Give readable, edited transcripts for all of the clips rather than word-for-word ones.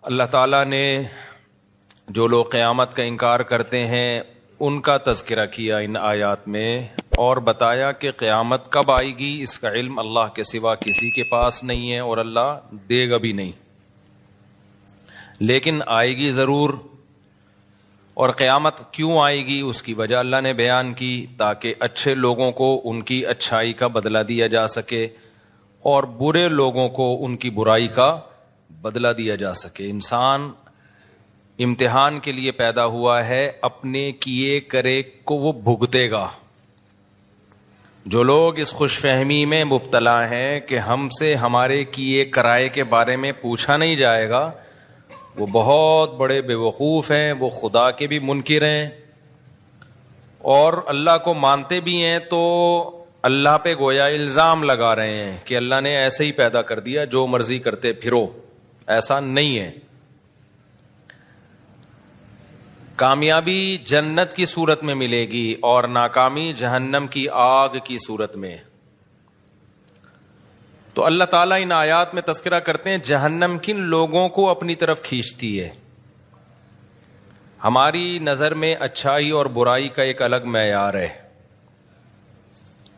اللہ تعالیٰ نے جو لوگ قیامت کا انکار کرتے ہیں ان کا تذکرہ کیا ان آیات میں، اور بتایا کہ قیامت کب آئے گی اس کا علم اللہ کے سوا کسی کے پاس نہیں ہے اور اللہ دے گا بھی نہیں، لیکن آئے گی ضرور۔ اور قیامت کیوں آئے گی اس کی وجہ اللہ نے بیان کی، تاکہ اچھے لوگوں کو ان کی اچھائی کا بدلہ دیا جا سکے اور برے لوگوں کو ان کی برائی کا بدلہ دیا جا سکے۔ انسان امتحان کے لیے پیدا ہوا ہے، اپنے کیے کرے کو وہ بھگتے گا۔ جو لوگ اس خوش فہمی میں مبتلا ہیں کہ ہم سے ہمارے کیے کرائے کے بارے میں پوچھا نہیں جائے گا، وہ بہت بڑے بے وقوف ہیں، وہ خدا کے بھی منکر ہیں، اور اللہ کو مانتے بھی ہیں تو اللہ پہ گویا الزام لگا رہے ہیں کہ اللہ نے ایسے ہی پیدا کر دیا، جو مرضی کرتے پھرو۔ ایسا نہیں ہے۔ کامیابی جنت کی صورت میں ملے گی اور ناکامی جہنم کی آگ کی صورت میں۔ تو اللہ تعالیٰ ان آیات میں تذکرہ کرتے ہیں جہنم کن لوگوں کو اپنی طرف کھینچتی ہے۔ ہماری نظر میں اچھائی اور برائی کا ایک الگ معیار ہے۔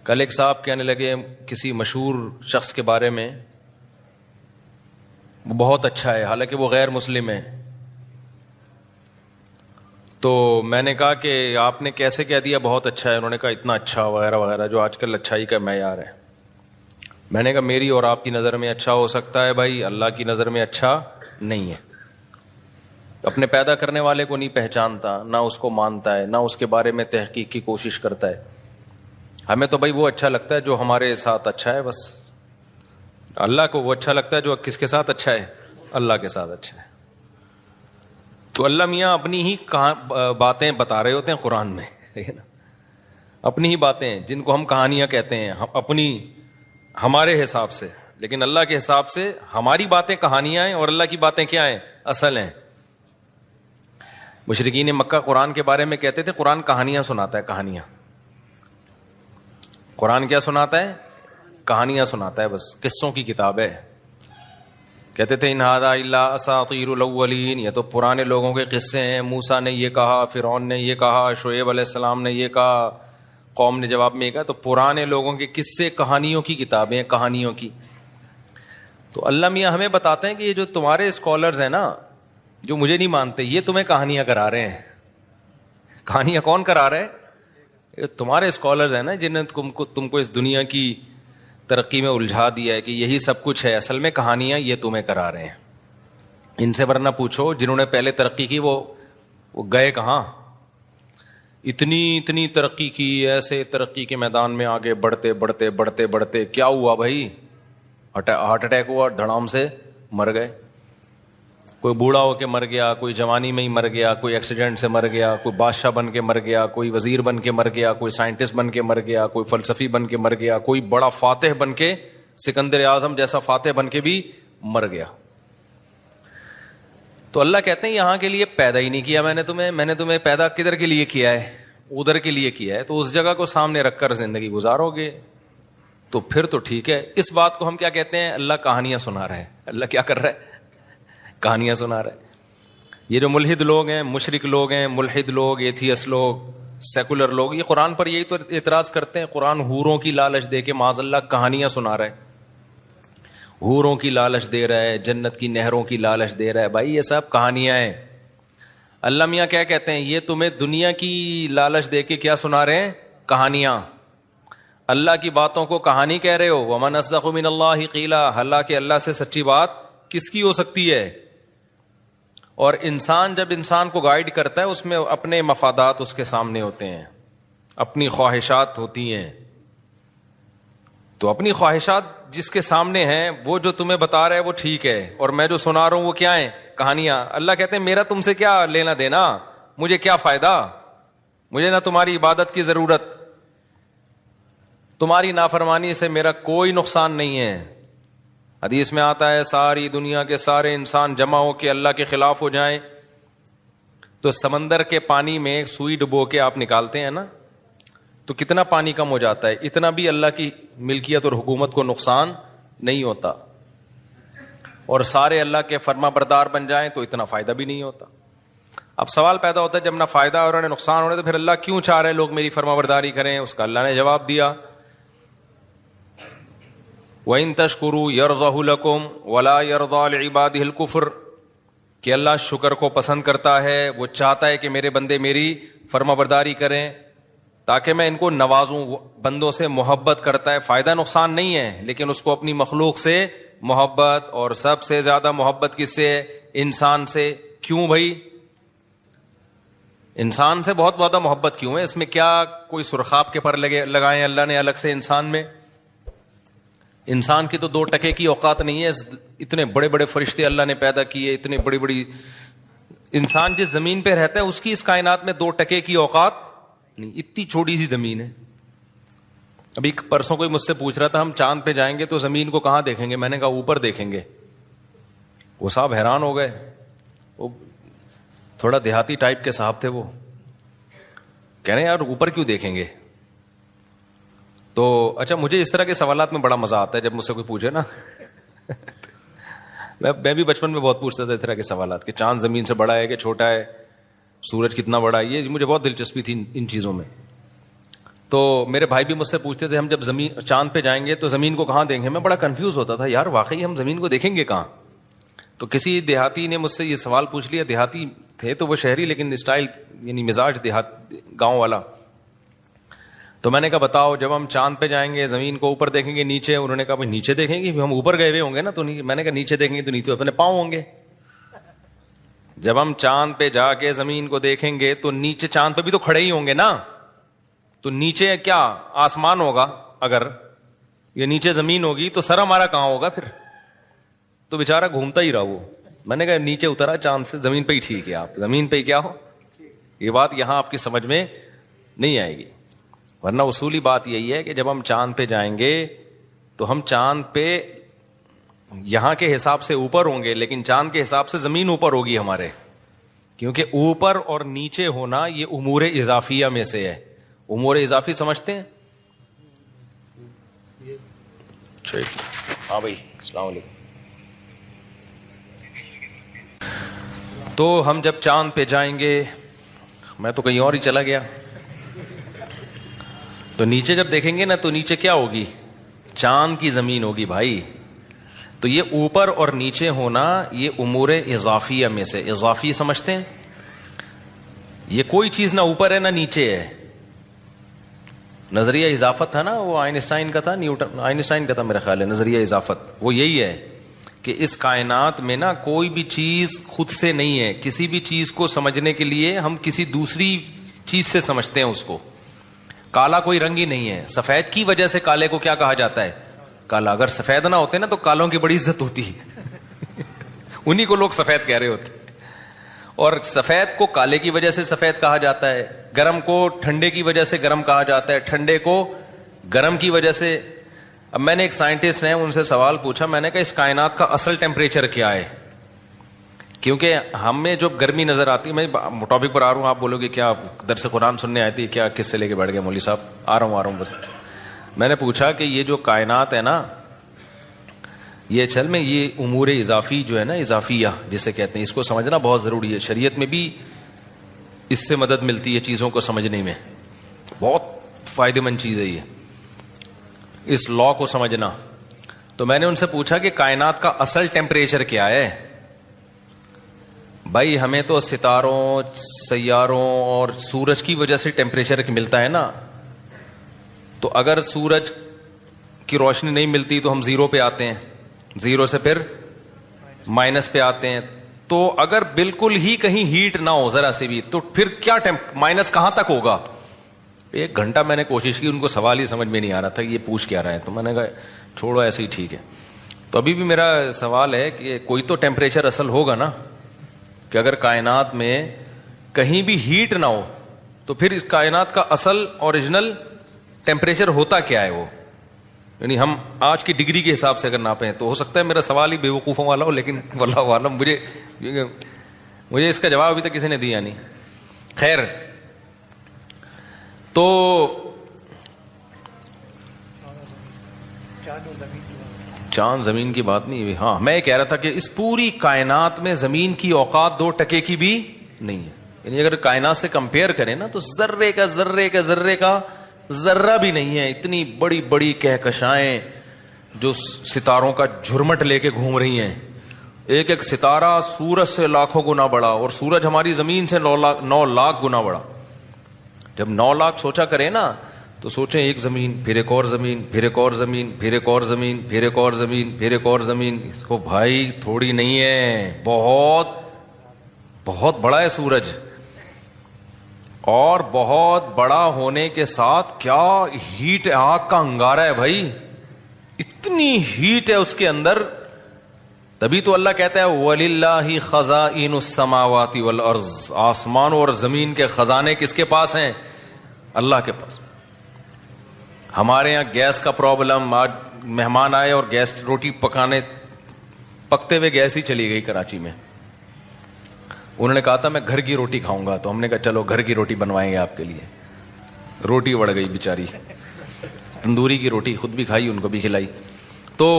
کل ایک صاحب کہنے لگے کسی مشہور شخص کے بارے میں، وہ بہت اچھا ہے، حالانکہ وہ غیر مسلم ہے۔ تو میں نے کہا کہ آپ نے کیسے کہہ دیا بہت اچھا ہے؟ انہوں نے کہا اتنا اچھا وغیرہ وغیرہ، جو آج کل اچھائی کا معیار ہے۔ میں نے کہا میری اور آپ کی نظر میں اچھا ہو سکتا ہے بھائی، اللہ کی نظر میں اچھا نہیں ہے۔ اپنے پیدا کرنے والے کو نہیں پہچانتا، نہ اس کو مانتا ہے، نہ اس کے بارے میں تحقیق کی کوشش کرتا ہے۔ ہمیں تو بھائی وہ اچھا لگتا ہے جو ہمارے ساتھ اچھا ہے بس۔ اللہ کو وہ اچھا لگتا ہے جو کس کے ساتھ اچھا ہے؟ اللہ کے ساتھ اچھا ہے۔ تو اللہ میاں اپنی ہی باتیں بتا رہے ہوتے ہیں قرآن میں، اپنی ہی باتیں جن کو ہم کہانیاں کہتے ہیں اپنی ہمارے حساب سے، لیکن اللہ کے حساب سے ہماری باتیں کہانیاں ہیں اور اللہ کی باتیں کیا ہیں؟ اصل ہیں۔ مشرکین مکہ قرآن کے بارے میں کہتے تھے قرآن کہانیاں سناتا ہے، کہانیاں۔ قرآن کیا سناتا ہے؟ کہانیاں سناتا ہے، بس قصوں کی کتاب ہے۔ کہتے تھے ان ھذا الا اساطیر الاولین، یہ تو پرانے لوگوں کے قصے ہیں، موسیٰ نے یہ کہا، فرعون نے یہ کہا، شعیب علیہ السلام نے یہ کہا، قوم نے جواب میں یہ کہا۔ تو پرانے لوگوں کے قصے کہانیوں کی کتابیں، کہانیوں کی۔ تو اللہ میاں ہمیں بتاتے ہیں کہ یہ جو تمہارے اسکالرز ہیں نا، جو مجھے نہیں مانتے، یہ تمہیں کہانیاں کرا رہے ہیں۔ کہانیاں کون کرا رہے ہیں؟ یہ تمہارے اسکالرز ہیں نا، جنہوں نے تم کو اس دنیا کی ترقی میں الجھا دیا ہے کہ یہی سب کچھ ہے، اصل میں کہانیاں یہ تمہیں کرا رہے ہیں۔ ان سے ورنہ پوچھو جنہوں نے پہلے ترقی کی وہ گئے کہاں؟ اتنی ترقی کی، ایسے ترقی کے میدان میں آگے بڑھتے بڑھتے بڑھتے بڑھتے کیا ہوا بھائی؟ ہارٹ اٹیک ہوا، دھڑام سے مر گئے۔ کوئی بوڑھا ہو کے مر گیا، کوئی جوانی میں ہی مر گیا، کوئی ایکسیڈنٹ سے مر گیا، کوئی بادشاہ بن کے مر گیا، کوئی وزیر بن کے مر گیا، کوئی سائنٹسٹ بن کے مر گیا، کوئی فلسفی بن کے مر گیا، کوئی بڑا فاتح بن کے، سکندر اعظم جیسا فاتح بن کے بھی مر گیا۔ تو اللہ کہتے ہیں یہاں کے لیے پیدا ہی نہیں کیا میں نے تمہیں پیدا کدھر کے لیے کیا ہے؟ ادھر کے لیے کیا ہے۔ تو اس جگہ کو سامنے رکھ کر زندگی گزارو گے تو پھر تو ٹھیک ہے۔ اس بات کو ہم کیا کہتے ہیں؟ اللہ کہانیاں سنا رہا ہے۔ اللہ کیا کر رہا ہے؟ کہانیاں سنا رہا ہے۔ یہ جو ملحد لوگ ہیں، مشرک لوگ ہیں، ملحد لوگ، ایتھیس لوگ، سیکولر لوگ، یہ قرآن پر یہی تو اعتراض کرتے ہیں۔ قرآن حوروں کی لالچ دے کے معاذ اللہ کہانیاں سنا رہا ہے، حوروں کی لالچ دے رہا ہے، جنت کی نہروں کی لالچ دے رہا ہے۔ بھائی یہ سب کہانیاں ہیں۔ اللہ میاں کیا کہتے ہیں؟ یہ تمہیں دنیا کی لالچ دے کے کیا سنا رہے ہیں؟ کہانیاں۔ اللہ کی باتوں کو کہانی کہہ رہے ہو۔ ومن اصدق من اللہ قیلا، حالانکہ اللہ سے سچی بات کس کی ہو سکتی ہے؟ اور انسان جب انسان کو گائیڈ کرتا ہے اس میں اپنے مفادات اس کے سامنے ہوتے ہیں، اپنی خواہشات ہوتی ہیں۔ تو اپنی خواہشات جس کے سامنے ہیں وہ جو تمہیں بتا رہا ہے وہ ٹھیک ہے، اور میں جو سنا رہا ہوں وہ کیا ہے؟ کہانیاں۔ اللہ کہتے ہیں میرا تم سے کیا لینا دینا، مجھے کیا فائدہ، مجھے نہ تمہاری عبادت کی ضرورت، تمہاری نافرمانی سے میرا کوئی نقصان نہیں ہے۔ حدیث میں آتا ہے ساری دنیا کے سارے انسان جمع ہو کے اللہ کے خلاف ہو جائیں تو سمندر کے پانی میں سوئی ڈبو کے آپ نکالتے ہیں نا، تو کتنا پانی کم ہو جاتا ہے، اتنا بھی اللہ کی ملکیت اور حکومت کو نقصان نہیں ہوتا۔ اور سارے اللہ کے فرما بردار بن جائیں تو اتنا فائدہ بھی نہیں ہوتا. اب سوال پیدا ہوتا ہے جب نہ فائدہ اور نہ نقصان ہو رہا ہے تو پھر اللہ کیوں چاہ رہے لوگ میری فرما برداری کریں؟ اس کا اللہ نے جواب دیا وَإِن تَشْكُرُوا يَرْضَهُ لَكُمْ وَلَا يَرْضَىٰ لِعِبَادِهِ الْكُفْرَ کہ اللہ شکر کو پسند کرتا ہے, وہ چاہتا ہے کہ میرے بندے میری فرما برداری کریں تاکہ میں ان کو نوازوں. بندوں سے محبت کرتا ہے, فائدہ نقصان نہیں ہے, لیکن اس کو اپنی مخلوق سے محبت, اور سب سے زیادہ محبت کس سے؟ انسان سے. کیوں بھائی انسان سے بہت زیادہ محبت کیوں ہے؟ اس میں کیا کوئی سرخاب کے پر لگائے اللہ نے الگ سے انسان میں؟ انسان کی تو 2 ٹکے کی اوقات نہیں ہے. اتنے بڑے بڑے فرشتے اللہ نے پیدا کیے, اتنے بڑی بڑی. انسان جس زمین پہ رہتا ہے اس کی اس کائنات میں 2 ٹکے کی اوقات نہیں. اتنی چھوٹی سی زمین ہے. ابھی پرسوں کوئی مجھ سے پوچھ رہا تھا ہم چاند پہ جائیں گے تو زمین کو کہاں دیکھیں گے؟ میں نے کہا اوپر دیکھیں گے. وہ صاحب حیران ہو گئے. وہ تھوڑا دیہاتی ٹائپ کے صاحب تھے. وہ کہہ رہے ہیں یار اوپر کیوں دیکھیں گے؟ تو اچھا مجھے اس طرح کے سوالات میں بڑا مزہ آتا ہے جب مجھ سے کوئی پوچھے نا. میں بھی بچپن میں بہت پوچھتا تھا اس طرح کے سوالات کہ چاند زمین سے بڑا ہے کہ چھوٹا ہے, سورج کتنا بڑا ہے. یہ مجھے بہت دلچسپی تھی ان چیزوں میں. تو میرے بھائی بھی مجھ سے پوچھتے تھے ہم جب چاند پہ جائیں گے تو زمین کو کہاں دیکھیں گے؟ میں بڑا کنفیوز ہوتا تھا یار واقعی ہم زمین کو دیکھیں گے کہاں؟ تو کسی دیہاتی نے مجھ سے یہ سوال پوچھ لیا. دیہاتی تھے تو وہ شہری لیکن اسٹائل یعنی مزاج دیہات گاؤں والا. تو میں نے کہا بتاؤ جب ہم چاند پہ جائیں گے زمین کو اوپر دیکھیں گے نیچے؟ انہوں نے کہا بھائی نیچے دیکھیں گے, ہم اوپر گئے ہوئے ہوں گے نا. تو میں نے کہا نیچے دیکھیں گے تو نیچے اپنے پاؤں ہوں گے. جب ہم چاند پہ جا کے زمین کو دیکھیں گے تو نیچے چاند پہ بھی تو کھڑے ہی ہوں گے نا. تو نیچے کیا آسمان ہوگا؟ اگر یہ نیچے زمین ہوگی تو سر ہمارا کہاں ہوگا پھر؟ تو بےچارا گھومتا ہی رہا وہ. میں نے کہا نیچے اترا چاند سے, زمین پہ ہی ٹھیک ہے, آپ زمین پہ ہی کیا ہو. یہ بات یہاں آپ کی سمجھ میں نہیں آئے گی, ورنہ اصولی بات یہی ہے کہ جب ہم چاند پہ جائیں گے تو ہم چاند پہ یہاں کے حساب سے اوپر ہوں گے, لیکن چاند کے حساب سے زمین اوپر ہوگی ہمارے, کیونکہ اوپر اور نیچے ہونا یہ امور اضافیہ میں سے ہے. امور اضافی سمجھتے ہیں؟ ہاں بھائی السلام علیکم. تو ہم جب چاند پہ جائیں گے, میں تو کہیں اور ہی چلا گیا, تو نیچے جب دیکھیں گے نا تو نیچے کیا ہوگی؟ چاند کی زمین ہوگی بھائی. تو یہ اوپر اور نیچے ہونا یہ امور اضافیہ میں سے. اضافی سمجھتے ہیں؟ یہ کوئی چیز نہ اوپر ہے نہ نیچے ہے. نظریہ اضافت تھا نا, وہ آئنسٹائن کا تھا, آئنسٹائن کا تھا میرا خیال ہے نظریہ اضافت. وہ یہی ہے کہ اس کائنات میں نا کوئی بھی چیز خود سے نہیں ہے. کسی بھی چیز کو سمجھنے کے لیے ہم کسی دوسری چیز سے سمجھتے ہیں اس کو. کالا کوئی رنگ ہی نہیں ہے. سفید کی وجہ سے کالے کو کیا کہا جاتا ہے؟ کالا. اگر سفید نہ ہوتے نا تو کالوں کی بڑی عزت ہوتی ہے. انہی کو لوگ سفید کہہ رہے ہوتے. اور سفید کو کالے کی وجہ سے سفید کہا جاتا ہے, گرم کو ٹھنڈے کی وجہ سے گرم کہا جاتا ہے, ٹھنڈے کو گرم کی وجہ سے. اب میں نے ایک سائنٹسٹ ہیں ان سے سوال پوچھا, میں نے کہا اس کائنات کا اصل ٹیمپریچر کیا ہے؟ کیونکہ ہمیں جو گرمی نظر آتی ہے, میں ٹاپک پر آ رہا ہوں, آپ بولو گے کیا درس قرآن سننے آئی تھی کیا, کس سے لے کے بیٹھ گئے مولوی صاحب؟ آ رہا ہوں بس. میں نے پوچھا کہ یہ جو کائنات ہے نا یہ چل میں یہ امور اضافی جو ہے نا, اضافیہ جسے کہتے ہیں, اس کو سمجھنا بہت ضروری ہے. شریعت میں بھی اس سے مدد ملتی ہے چیزوں کو سمجھنے میں, بہت فائدہ مند چیز ہے یہ, اس لا کو سمجھنا. تو میں نے ان سے پوچھا کہ کائنات کا اصل ٹیمپریچر کیا ہے؟ بھائی ہمیں تو ستاروں, سیاروں اور سورج کی وجہ سے ٹیمپریچر ملتا ہے نا. تو اگر سورج کی روشنی نہیں ملتی تو ہم زیرو پہ آتے ہیں, زیرو سے پھر مائنس پہ آتے ہیں. تو اگر بالکل ہی کہیں ہیٹ نہ ہو ذرا سے بھی تو پھر کیا مائنس کہاں تک ہوگا؟ 1 گھنٹہ میں نے کوشش کی, ان کو سوال ہی سمجھ میں نہیں آ رہا تھا یہ پوچھ کیا رہا ہے. تو میں نے کہا چھوڑو ایسے ہی ٹھیک ہے. تو ابھی بھی میرا سوال ہے کہ کوئی تو ٹیمپریچر اصل ہوگا نا, کہ اگر کائنات میں کہیں بھی ہیٹ نہ ہو تو پھر اس کائنات کا اصل اوریجنل ٹیمپریچر ہوتا کیا ہے وہ؟ یعنی ہم آج کی ڈگری کے حساب سے اگر ناپیں تو ہو سکتا ہے میرا سوال ہی بے وقوفوں والا ہو, لیکن واللہ عالم مجھے اس کا جواب ابھی تک کسی نے دیا نہیں. خیر, تو چاند زمین کی بات نہیں ہوئی. ہاں میں کہہ رہا تھا کہ اس پوری کائنات میں زمین کی اوقات 2% کی بھی نہیں ہے. یعنی اگر کائنات سے کمپیئر کریں نا تو ذرے کا ذرہ بھی نہیں ہے. اتنی بڑی بڑی کہکشائیں جو ستاروں کا جھرمٹ لے کے گھوم رہی ہیں. ایک ایک ستارہ سورج سے لاکھوں گنا بڑا, اور سورج ہماری زمین سے 9 لاکھ گنا بڑا. جب 9 لاکھ سوچا کریں نا تو سوچیں ایک زمین, پھر ایک اور زمین, پھر ایک اور زمین, پھر ایک اور زمین, پھر ایک اور زمین, پھر ایک اور زمین. اس کو بھائی تھوڑی نہیں ہے, بہت بہت بڑا ہے سورج. اور بہت بڑا ہونے کے ساتھ کیا ہیٹ ہے, آگ کا انگارہ ہے بھائی, اتنی ہیٹ ہے اس کے اندر. تبھی تو اللہ کہتا ہے وَلِلَّهِ خَزَائِنُ السَّمَاوَاتِ وَالْأَرْضِ, آسمانوں اور زمین کے خزانے کس کے پاس ہیں؟ اللہ کے پاس. ہمارے یہاں گیس کا پرابلم, آج مہمان آئے اور گیس روٹی پکتے ہوئے گیس ہی چلی گئی کراچی میں. انہوں نے کہا تھا میں گھر کی روٹی کھاؤں گا, تو ہم نے کہا چلو گھر کی روٹی بنوائیں گے آپ کے لیے. روٹی بڑھ گئی بیچاری, تندوری کی روٹی خود بھی کھائی, ان کو بھی کھلائی. تو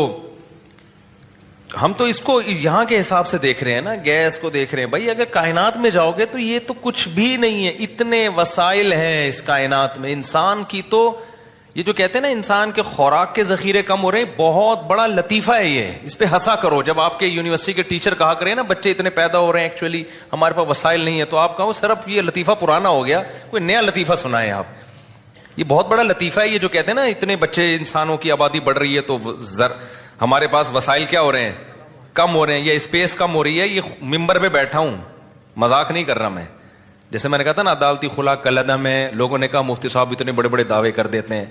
ہم تو اس کو یہاں کے حساب سے دیکھ رہے ہیں نا, گیس کو دیکھ رہے ہیں. بھائی اگر کائنات میں جاؤ گے تو یہ تو کچھ بھی نہیں ہے. اتنے وسائل ہیں اس کائنات میں. انسان کی تو یہ جو کہتے ہیں نا انسان کے خوراک کے ذخیرے کم ہو رہے ہیں, بہت بڑا لطیفہ ہے یہ. اس پہ ہنسا کرو. جب آپ کے یونیورسٹی کے ٹیچر کہا کریں نا بچے اتنے پیدا ہو رہے ہیں, ایکچولی ہمارے پاس وسائل نہیں ہے, تو آپ کہو صرف یہ لطیفہ پرانا ہو گیا, کوئی نیا لطیفہ سنائیں آپ. یہ بہت بڑا لطیفہ ہے یہ جو کہتے ہیں نا اتنے بچے, انسانوں کی آبادی بڑھ رہی ہے تو ہمارے پاس وسائل کیا ہو رہے ہیں, کم ہو رہے ہیں, یا اسپیس کم ہو رہی ہے. یہ ممبر پہ بیٹھا ہوں, مذاق نہیں کر رہا میں. جیسے میں نے کہا تھا نا عدالتی خلا کلعدم ہے, لوگوں نے کہا مفتی صاحب اتنے بڑے بڑے دعوے کر دیتے ہیں.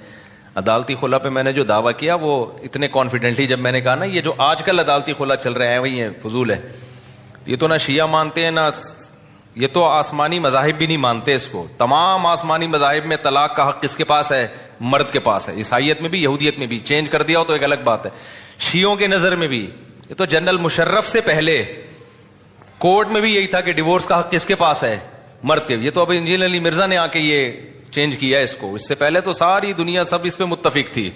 عدالتی خلا پہ میں نے جو دعویٰ کیا وہ اتنے کانفیڈنٹلی, جب میں نے کہا نا یہ جو آج کل عدالتی خلا چل رہا ہے وہی ہے, فضول ہے. یہ تو نہ شیعہ مانتے ہیں, نہ یہ تو آسمانی مذاہب بھی نہیں مانتے اس کو. تمام آسمانی مذاہب میں طلاق کا حق کس کے پاس ہے؟ مرد کے پاس ہے. عیسائیت میں بھی, یہودیت میں بھی. چینج کر دیا ہو تو ایک الگ بات ہے. شیعوں کے نظر میں بھی یہ تو جنرل مشرف سے پہلے کورٹ میں بھی یہی تھا کہ ڈیورس کا حق کس کے پاس ہے؟ مرد کے. یہ تو اب انجینئر علی مرزا نے آ کے یہ چینج کیا ہے اس کو. اس سے پہلے تو ساری دنیا سب اس پہ متفق تھی.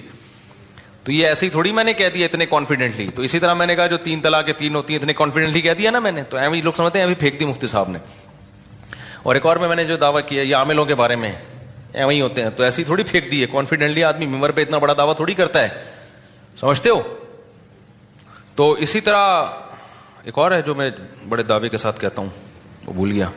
تو یہ ایسے ہی تھوڑی میں نے کہہ دیا اتنے کانفیڈنٹلی. تو اسی طرح میں نے کہا جو 3 طلاق 3 ہوتی ہیں اتنے کانفیڈنٹلی کہہ دیا نا میں نے, تو ایویں لوگ سمجھتے ہیں ابھی پھینک دی مفتی صاحب نے. اور ایک اور میں نے جو دعویٰ کیا یہ عاملوں کے بارے میں, ایویں ہی ہوتے ہیں, تو ایسے ہی تھوڑی پھینک دی ہے کانفیڈنٹلی. آدمی ممبر پہ اتنا بڑا دعویٰ تھوڑی کرتا ہے, سمجھتے ہو. تو اسی طرح ایک اور ہے جو میں بڑے دعوے کے ساتھ کہتا ہوں, وہ بھول گیا.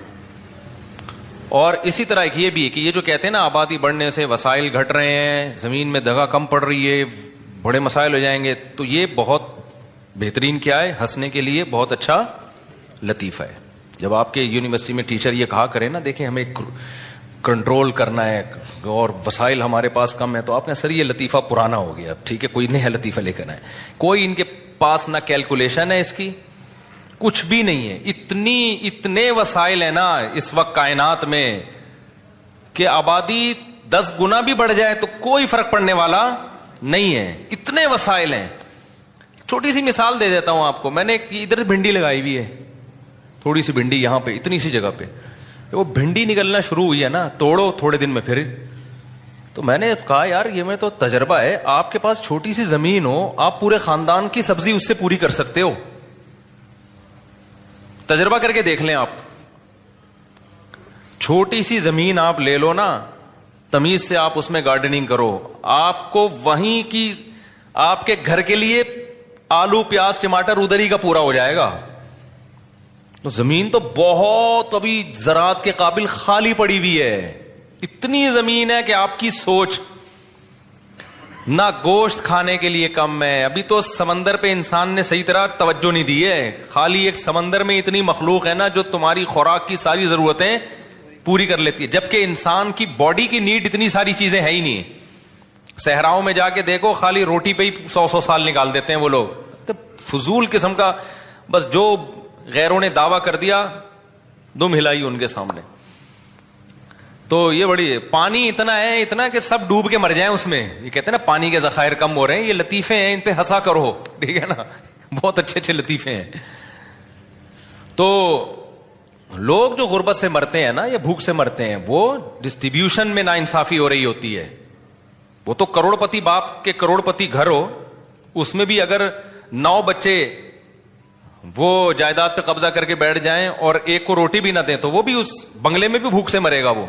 اور اسی طرح ایک یہ بھی ہے کہ یہ جو کہتے ہیں نا آبادی بڑھنے سے وسائل گھٹ رہے ہیں, زمین میں دگا کم پڑ رہی ہے, بڑے مسائل ہو جائیں گے, تو یہ بہت بہترین کیا ہے, ہنسنے کے لیے بہت اچھا لطیفہ ہے. جب آپ کے یونیورسٹی میں ٹیچر یہ کہا کرے نا دیکھیں ہمیں کنٹرول کرنا ہے اور وسائل ہمارے پاس کم ہے, تو آپ نے سر یہ لطیفہ پرانا ہو گیا, ٹھیک ہے کوئی نیا لطیفہ لے کر آئے. کوئی ان کے پاس نہ کیلکولیشن ہے اس کی, کچھ بھی نہیں ہے. اتنے وسائل ہیں نا اس وقت کائنات میں کہ آبادی 10 گنا بھی بڑھ جائے تو کوئی فرق پڑنے والا نہیں ہے. اتنے وسائل ہیں. چھوٹی سی مثال دے دیتا ہوں آپ کو. میں نے ادھر بھنڈی لگائی ہوئی ہے, تھوڑی سی بھنڈی یہاں پہ, اتنی سی جگہ پہ. وہ بھنڈی نکلنا شروع ہوئی ہے نا, توڑو تھوڑے دن میں پھر. تو میں نے کہا یار یہ میں تو تجربہ ہے, آپ کے پاس چھوٹی سی زمین ہو, آپ پورے خاندان کی سبزی اس سے پوری کر سکتے ہو. تجربہ کر کے دیکھ لیں آپ. چھوٹی سی زمین آپ لے لو نا, تمیز سے آپ اس میں گارڈننگ کرو, آپ کو وہیں کی آپ کے گھر کے لیے آلو پیاز ٹماٹر ادھر ہی کا پورا ہو جائے گا. تو زمین تو بہت ابھی زراعت کے قابل خالی پڑی ہوئی ہے. اتنی زمین ہے کہ آپ کی سوچ نہ گوشت کھانے کے لیے کم ہے. ابھی تو سمندر پہ انسان نے صحیح طرح توجہ نہیں دی ہے. خالی ایک سمندر میں اتنی مخلوق ہے نا جو تمہاری خوراک کی ساری ضرورتیں پوری کر لیتی ہے, جبکہ انسان کی باڈی کی نیڈ اتنی ساری چیزیں ہے ہی نہیں. صحراؤں میں جا کے دیکھو, خالی روٹی پہ ہی 100 سال نکال دیتے ہیں وہ لوگ. تو فضول قسم کا, بس جو غیروں نے دعویٰ کر دیا دم ہلائی ان کے سامنے. تو یہ بڑی پانی اتنا کہ سب ڈوب کے مر جائیں اس میں. یہ کہتے ہیں نا پانی کے ذخائر کم ہو رہے ہیں, یہ لطیفے ہیں, ان پہ ہنسا کرو, ٹھیک ہے نا, بہت اچھے لطیفے ہیں. تو لوگ جو غربت سے مرتے ہیں نا یا بھوک سے مرتے ہیں, وہ ڈسٹریبیوشن میں ناانصافی ہو رہی ہوتی ہے. وہ تو کروڑ پتی باپ کے کروڑ پتی گھر ہو, اس میں بھی اگر 9 بچے وہ جائیداد پہ قبضہ کر کے بیٹھ جائیں اور ایک کو روٹی بھی نہ دیں تو وہ بھی اس بنگلے میں بھی بھوک سے مرے گا وہ.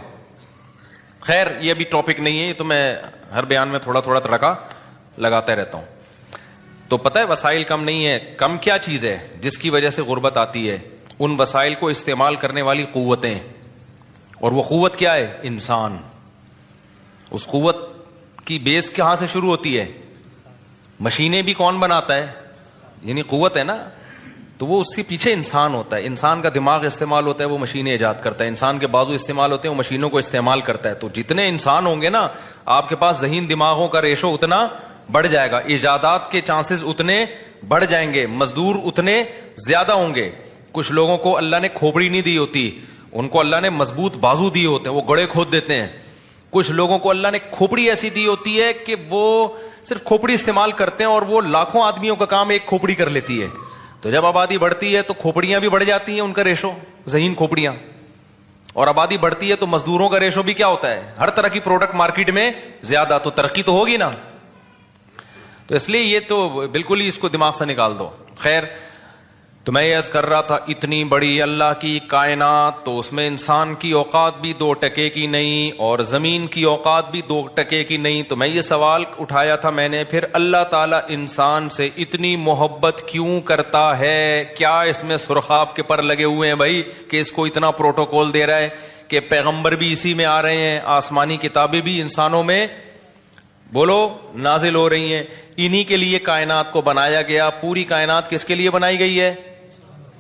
خیر یہ ابھی ٹاپک نہیں ہے, یہ تو میں ہر بیان میں تھوڑا تھوڑا تڑکا لگاتا رہتا ہوں. تو پتہ ہے وسائل کم نہیں ہے, کم کیا چیز ہے جس کی وجہ سے غربت آتی ہے؟ ان وسائل کو استعمال کرنے والی قوتیں. اور وہ قوت کیا ہے؟ انسان. اس قوت کی بیس کہاں سے شروع ہوتی ہے؟ مشینیں بھی کون بناتا ہے؟ یعنی قوت ہے نا, تو وہ اس کے پیچھے انسان ہوتا ہے. انسان کا دماغ استعمال ہوتا ہے, وہ مشینیں ایجاد کرتا ہے. انسان کے بازو استعمال ہوتے ہیں, وہ مشینوں کو استعمال کرتا ہے. تو جتنے انسان ہوں گے نا, آپ کے پاس ذہین دماغوں کا ریشو اتنا بڑھ جائے گا, ایجادات کے چانسز اتنے بڑھ جائیں گے, مزدور اتنے زیادہ ہوں گے. کچھ لوگوں کو اللہ نے کھوپڑی نہیں دی ہوتی, ان کو اللہ نے مضبوط بازو دیے ہوتے ہیں, وہ گڑے کھود دیتے ہیں. کچھ لوگوں کو اللہ نے کھوپڑی ایسی دی ہوتی ہے کہ وہ صرف کھوپڑی استعمال کرتے ہیں, اور وہ لاکھوں آدمیوں کا کام ایک کھوپڑی کر لیتی ہے. تو جب آبادی بڑھتی ہے تو کھوپڑیاں بھی بڑھ جاتی ہیں, ان کا ریشو ذہین کھوپڑیاں. اور آبادی بڑھتی ہے تو مزدوروں کا ریشو بھی کیا ہوتا ہے؟ ہر طرح کی پروڈکٹ مارکیٹ میں زیادہ, تو ترقی تو ہوگی نا. تو اس لیے یہ تو بالکل ہی اس کو دماغ سے نکال دو. خیر, تو میں یہ عرض کر رہا تھا, اتنی بڑی اللہ کی کائنات, تو اس میں انسان کی اوقات بھی 2 ٹکے کی نہیں اور زمین کی اوقات بھی 2 ٹکے کی نہیں. تو میں یہ سوال اٹھایا تھا میں نے, پھر اللہ تعالیٰ انسان سے اتنی محبت کیوں کرتا ہے؟ کیا اس میں سرخاب کے پر لگے ہوئے ہیں بھائی کہ اس کو اتنا پروٹوکول دے رہا ہے کہ پیغمبر بھی اسی میں آ رہے ہیں, آسمانی کتابیں بھی انسانوں میں بولو نازل ہو رہی ہیں, انہی کے لیے کائنات کو بنایا گیا. پوری کائنات کس کے لیے بنائی گئی ہے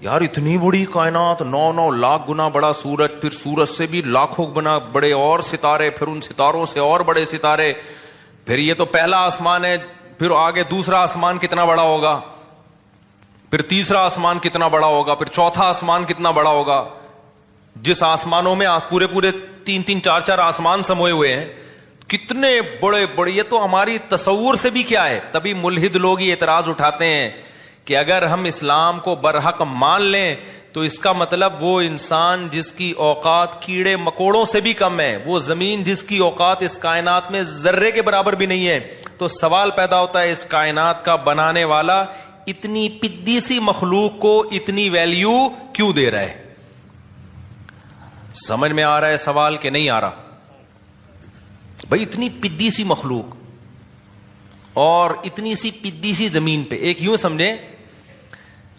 یار؟ اتنی بڑی کائنات, 9 لاکھ گنا بڑا سورج, پھر سورج سے بھی لاکھوں گنا بڑے اور ستارے, پھر ان ستاروں سے اور بڑے ستارے, پھر یہ تو پہلا آسمان ہے, پھر آگے دوسرا آسمان کتنا بڑا ہوگا, پھر تیسرا آسمان کتنا بڑا ہوگا, پھر چوتھا آسمان کتنا بڑا ہوگا. جس آسمانوں میں پورے 3 4 آسمان سموئے ہوئے ہیں, کتنے بڑے بڑے, یہ تو ہماری تصور سے بھی کیا ہے. تبھی ملحد لوگ یہ اعتراض اٹھاتے ہیں کہ اگر ہم اسلام کو برحق مان لیں تو اس کا مطلب وہ انسان جس کی اوقات کیڑے مکوڑوں سے بھی کم ہے, وہ زمین جس کی اوقات اس کائنات میں ذرے کے برابر بھی نہیں ہے. تو سوال پیدا ہوتا ہے, اس کائنات کا بنانے والا اتنی پدی سی مخلوق کو اتنی ویلیو کیوں دے رہا ہے؟ سمجھ میں آ رہا ہے سوال کہ نہیں آ رہا؟ بھائی اتنی پدی سی مخلوق اور اتنی سی پدی سی زمین پہ, ایک یوں سمجھیں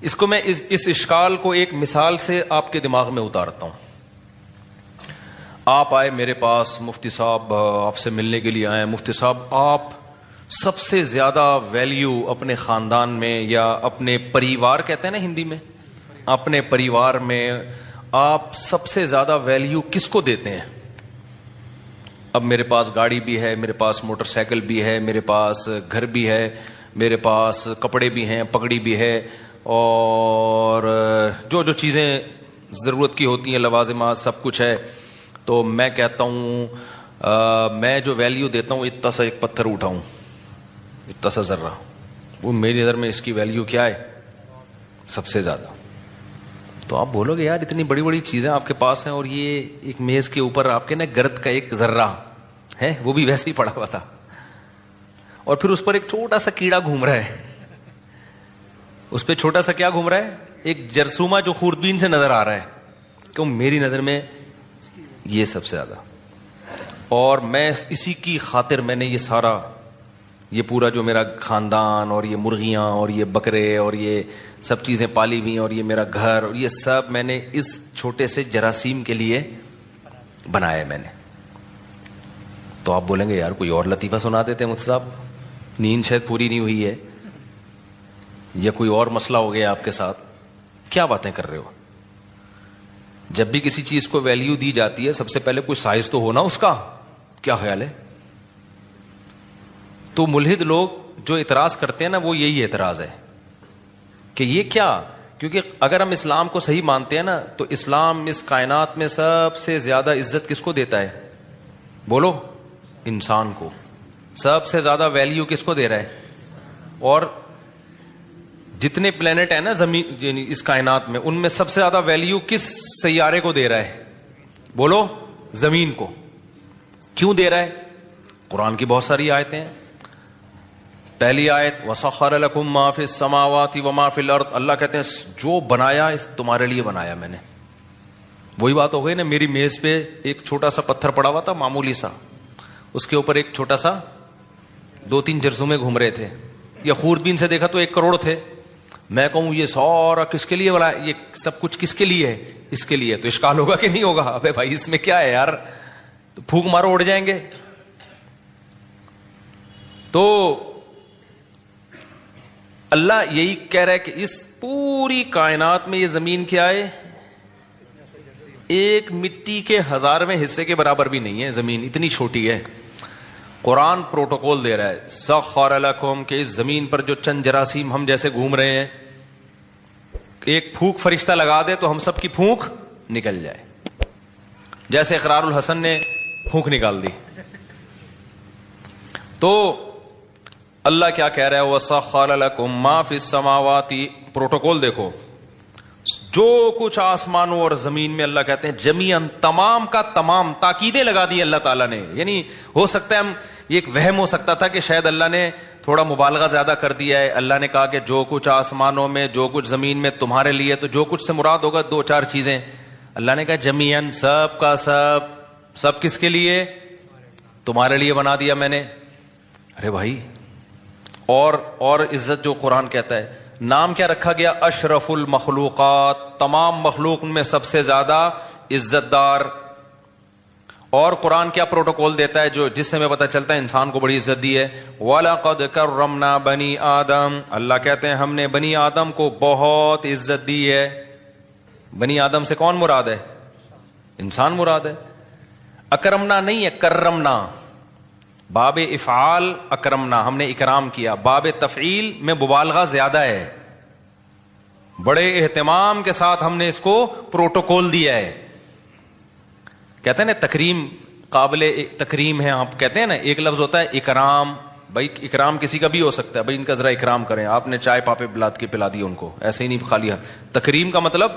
اس کو, میں اس اشکال کو ایک مثال سے آپ کے دماغ میں اتارتا ہوں. آپ آئے میرے پاس, مفتی صاحب آپ سے ملنے کے لیے آئے. مفتی صاحب آپ سب سے زیادہ ویلیو اپنے خاندان میں یا اپنے پریوار کہتے ہیں نا ہندی میں, اپنے پریوار میں آپ سب سے زیادہ ویلیو کس کو دیتے ہیں؟ اب میرے پاس گاڑی بھی ہے, میرے پاس موٹر سائیکل بھی ہے, میرے پاس گھر بھی ہے, میرے پاس کپڑے بھی ہیں, پگڑی بھی ہے, اور جو جو چیزیں ضرورت کی ہوتی ہیں, لوازمات, سب کچھ ہے. تو میں کہتا ہوں میں جو ویلیو دیتا ہوں, اتنا سا ایک پتھر اٹھاؤں, اتنا سا ذرہ, وہ میری نظر میں اس کی ویلیو کیا ہے سب سے زیادہ. تو آپ بولو گے یار اتنی بڑی بڑی چیزیں آپ کے پاس ہیں, اور یہ ایک میز کے اوپر آپ کے نا گرد کا ایک ذرہ ہے, وہ بھی ویسے ہی پڑا ہوا تھا, اور پھر اس پر ایک چھوٹا سا کیڑا گھوم رہا ہے. اس پہ چھوٹا سا کیا گھوم رہا ہے؟ ایک جرثومہ جو خوردبین سے نظر آ رہا ہے. کہ میری نظر میں یہ سب سے زیادہ, اور میں اسی کی خاطر میں نے یہ پورا جو میرا خاندان اور یہ مرغیاں اور یہ بکرے اور یہ سب چیزیں پالی ہوئی ہیں, اور یہ میرا گھر, اور یہ سب میں نے اس چھوٹے سے جراثیم کے لیے بنایا ہے میں نے. تو آپ بولیں گے یار کوئی اور لطیفہ سنا دیتے مجھ صاحب, نیند شاید پوری نہیں ہوئی ہے, یا کوئی اور مسئلہ ہو گیا آپ کے ساتھ, کیا باتیں کر رہے ہو؟ جب بھی کسی چیز کو ویلیو دی جاتی ہے سب سے پہلے کوئی سائز تو ہونا اس کا, کیا خیال ہے؟ تو ملحد لوگ جو اعتراض کرتے ہیں نا, وہ یہی اعتراض ہے کہ یہ کیا, کیونکہ اگر ہم اسلام کو صحیح مانتے ہیں نا, تو اسلام اس کائنات میں سب سے زیادہ عزت کس کو دیتا ہے؟ بولو, انسان کو. سب سے زیادہ ویلیو کس کو دے رہا ہے؟ اور جتنے پلینٹ ہیں نا زمین اس کائنات میں, ان میں سب سے زیادہ ویلیو کس سیارے کو دے رہا ہے؟ بولو, زمین کو. کیوں دے رہا ہے؟ قرآن کی بہت ساری آیتیں ہیں. پہلی آیت وَسَخَّرَ لَكُم مَّا فِي السَّمَاوَاتِ وَمَا فِي الْأَرْضِ، اللہ کہتے ہیں جو بنایا اس تمہارے لیے بنایا میں نے. وہی بات ہو گئی نا، میری میز پہ ایک چھوٹا سا پتھر پڑا ہوا تھا معمولی سا، اس کے اوپر ایک چھوٹا سا 2-3 جرثومے گھوم رہے تھے، یا خوردبین سے دیکھا تو 1 کروڑ تھے. میں کہوں یہ سارا کس کے لیے بنایا، یہ سب کچھ کس کے لیے ہے؟ اس کے لیے. تو اشکال ہوگا کہ نہیں ہوگا؟ ابے بھائی اس میں کیا ہے یار، تو پھونک مارو اڑ جائیں گے. تو اللہ یہی کہہ رہا ہے کہ اس پوری کائنات میں یہ زمین کیا ہے؟ ایک مٹی کے 1000ویں حصے کے برابر بھی نہیں ہے. زمین اتنی چھوٹی ہے. قرآن پروٹوکول دے رہا ہے سخر لکم، کہ اس زمین پر جو چند جراثیم ہم جیسے گھوم رہے ہیں، ایک پھونک فرشتہ لگا دے تو ہم سب کی پھونک نکل جائے. جیسے اقرار الحسن نے پھونک نکال دی. تو اللہ کیا کہہ رہا ہے وَسَخَّرَ لَكُم مَّا فِي السَّمَاوَاتِ، پروٹوکول دیکھو، جو کچھ آسمانوں اور زمین میں، اللہ کہتے ہیں جمیعاً، تمام کا تمام. تاکیدیں لگا دی اللہ تعالیٰ نے. یعنی ہو سکتا ہے ہم یہ ایک وہم ہو سکتا تھا کہ شاید اللہ نے تھوڑا مبالغہ زیادہ کر دیا ہے. اللہ نے کہا کہ جو کچھ آسمانوں میں، جو کچھ زمین میں تمہارے لیے، تو جو کچھ سے مراد ہوگا 2-4 چیزیں. اللہ نے کہا جمیعاً، سب کا سب کس کے لیے؟ تمہارے لیے بنا دیا میں نے. ارے بھائی، اور عزت جو قرآن کہتا ہے، نام کیا رکھا گیا؟ اشرف المخلوقات، تمام مخلوق میں سب سے زیادہ عزت دار. اور قرآن کیا پروٹوکول دیتا ہے جو جس سے ہمیں پتہ چلتا ہے انسان کو بڑی عزت دی ہے؟ وَلَقَدْ كَرَّمْنَا بَنِي آدم، اللہ کہتے ہیں ہم نے بنی آدم کو بہت عزت دی ہے. بنی آدم سے کون مراد ہے؟ انسان مراد ہے. اکرمنا نہیں ہے، کرمنا. باب افعال اکرمنا، ہم نے اکرام کیا. باب تفعیل میں مبالغہ زیادہ ہے. بڑے اہتمام کے ساتھ ہم نے اس کو پروٹوکول دیا ہے. کہتے ہیں نا تکریم، قابل تکریم ہے. آپ کہتے ہیں نا ایک لفظ ہوتا ہے اکرام. بھائی اکرام کسی کا بھی ہو سکتا ہے، بھائی ان کا ذرا اکرام کریں، آپ نے چائے پاپے بلاد کے پلا دی ان کو، ایسے ہی نہیں خالی. تکریم کا مطلب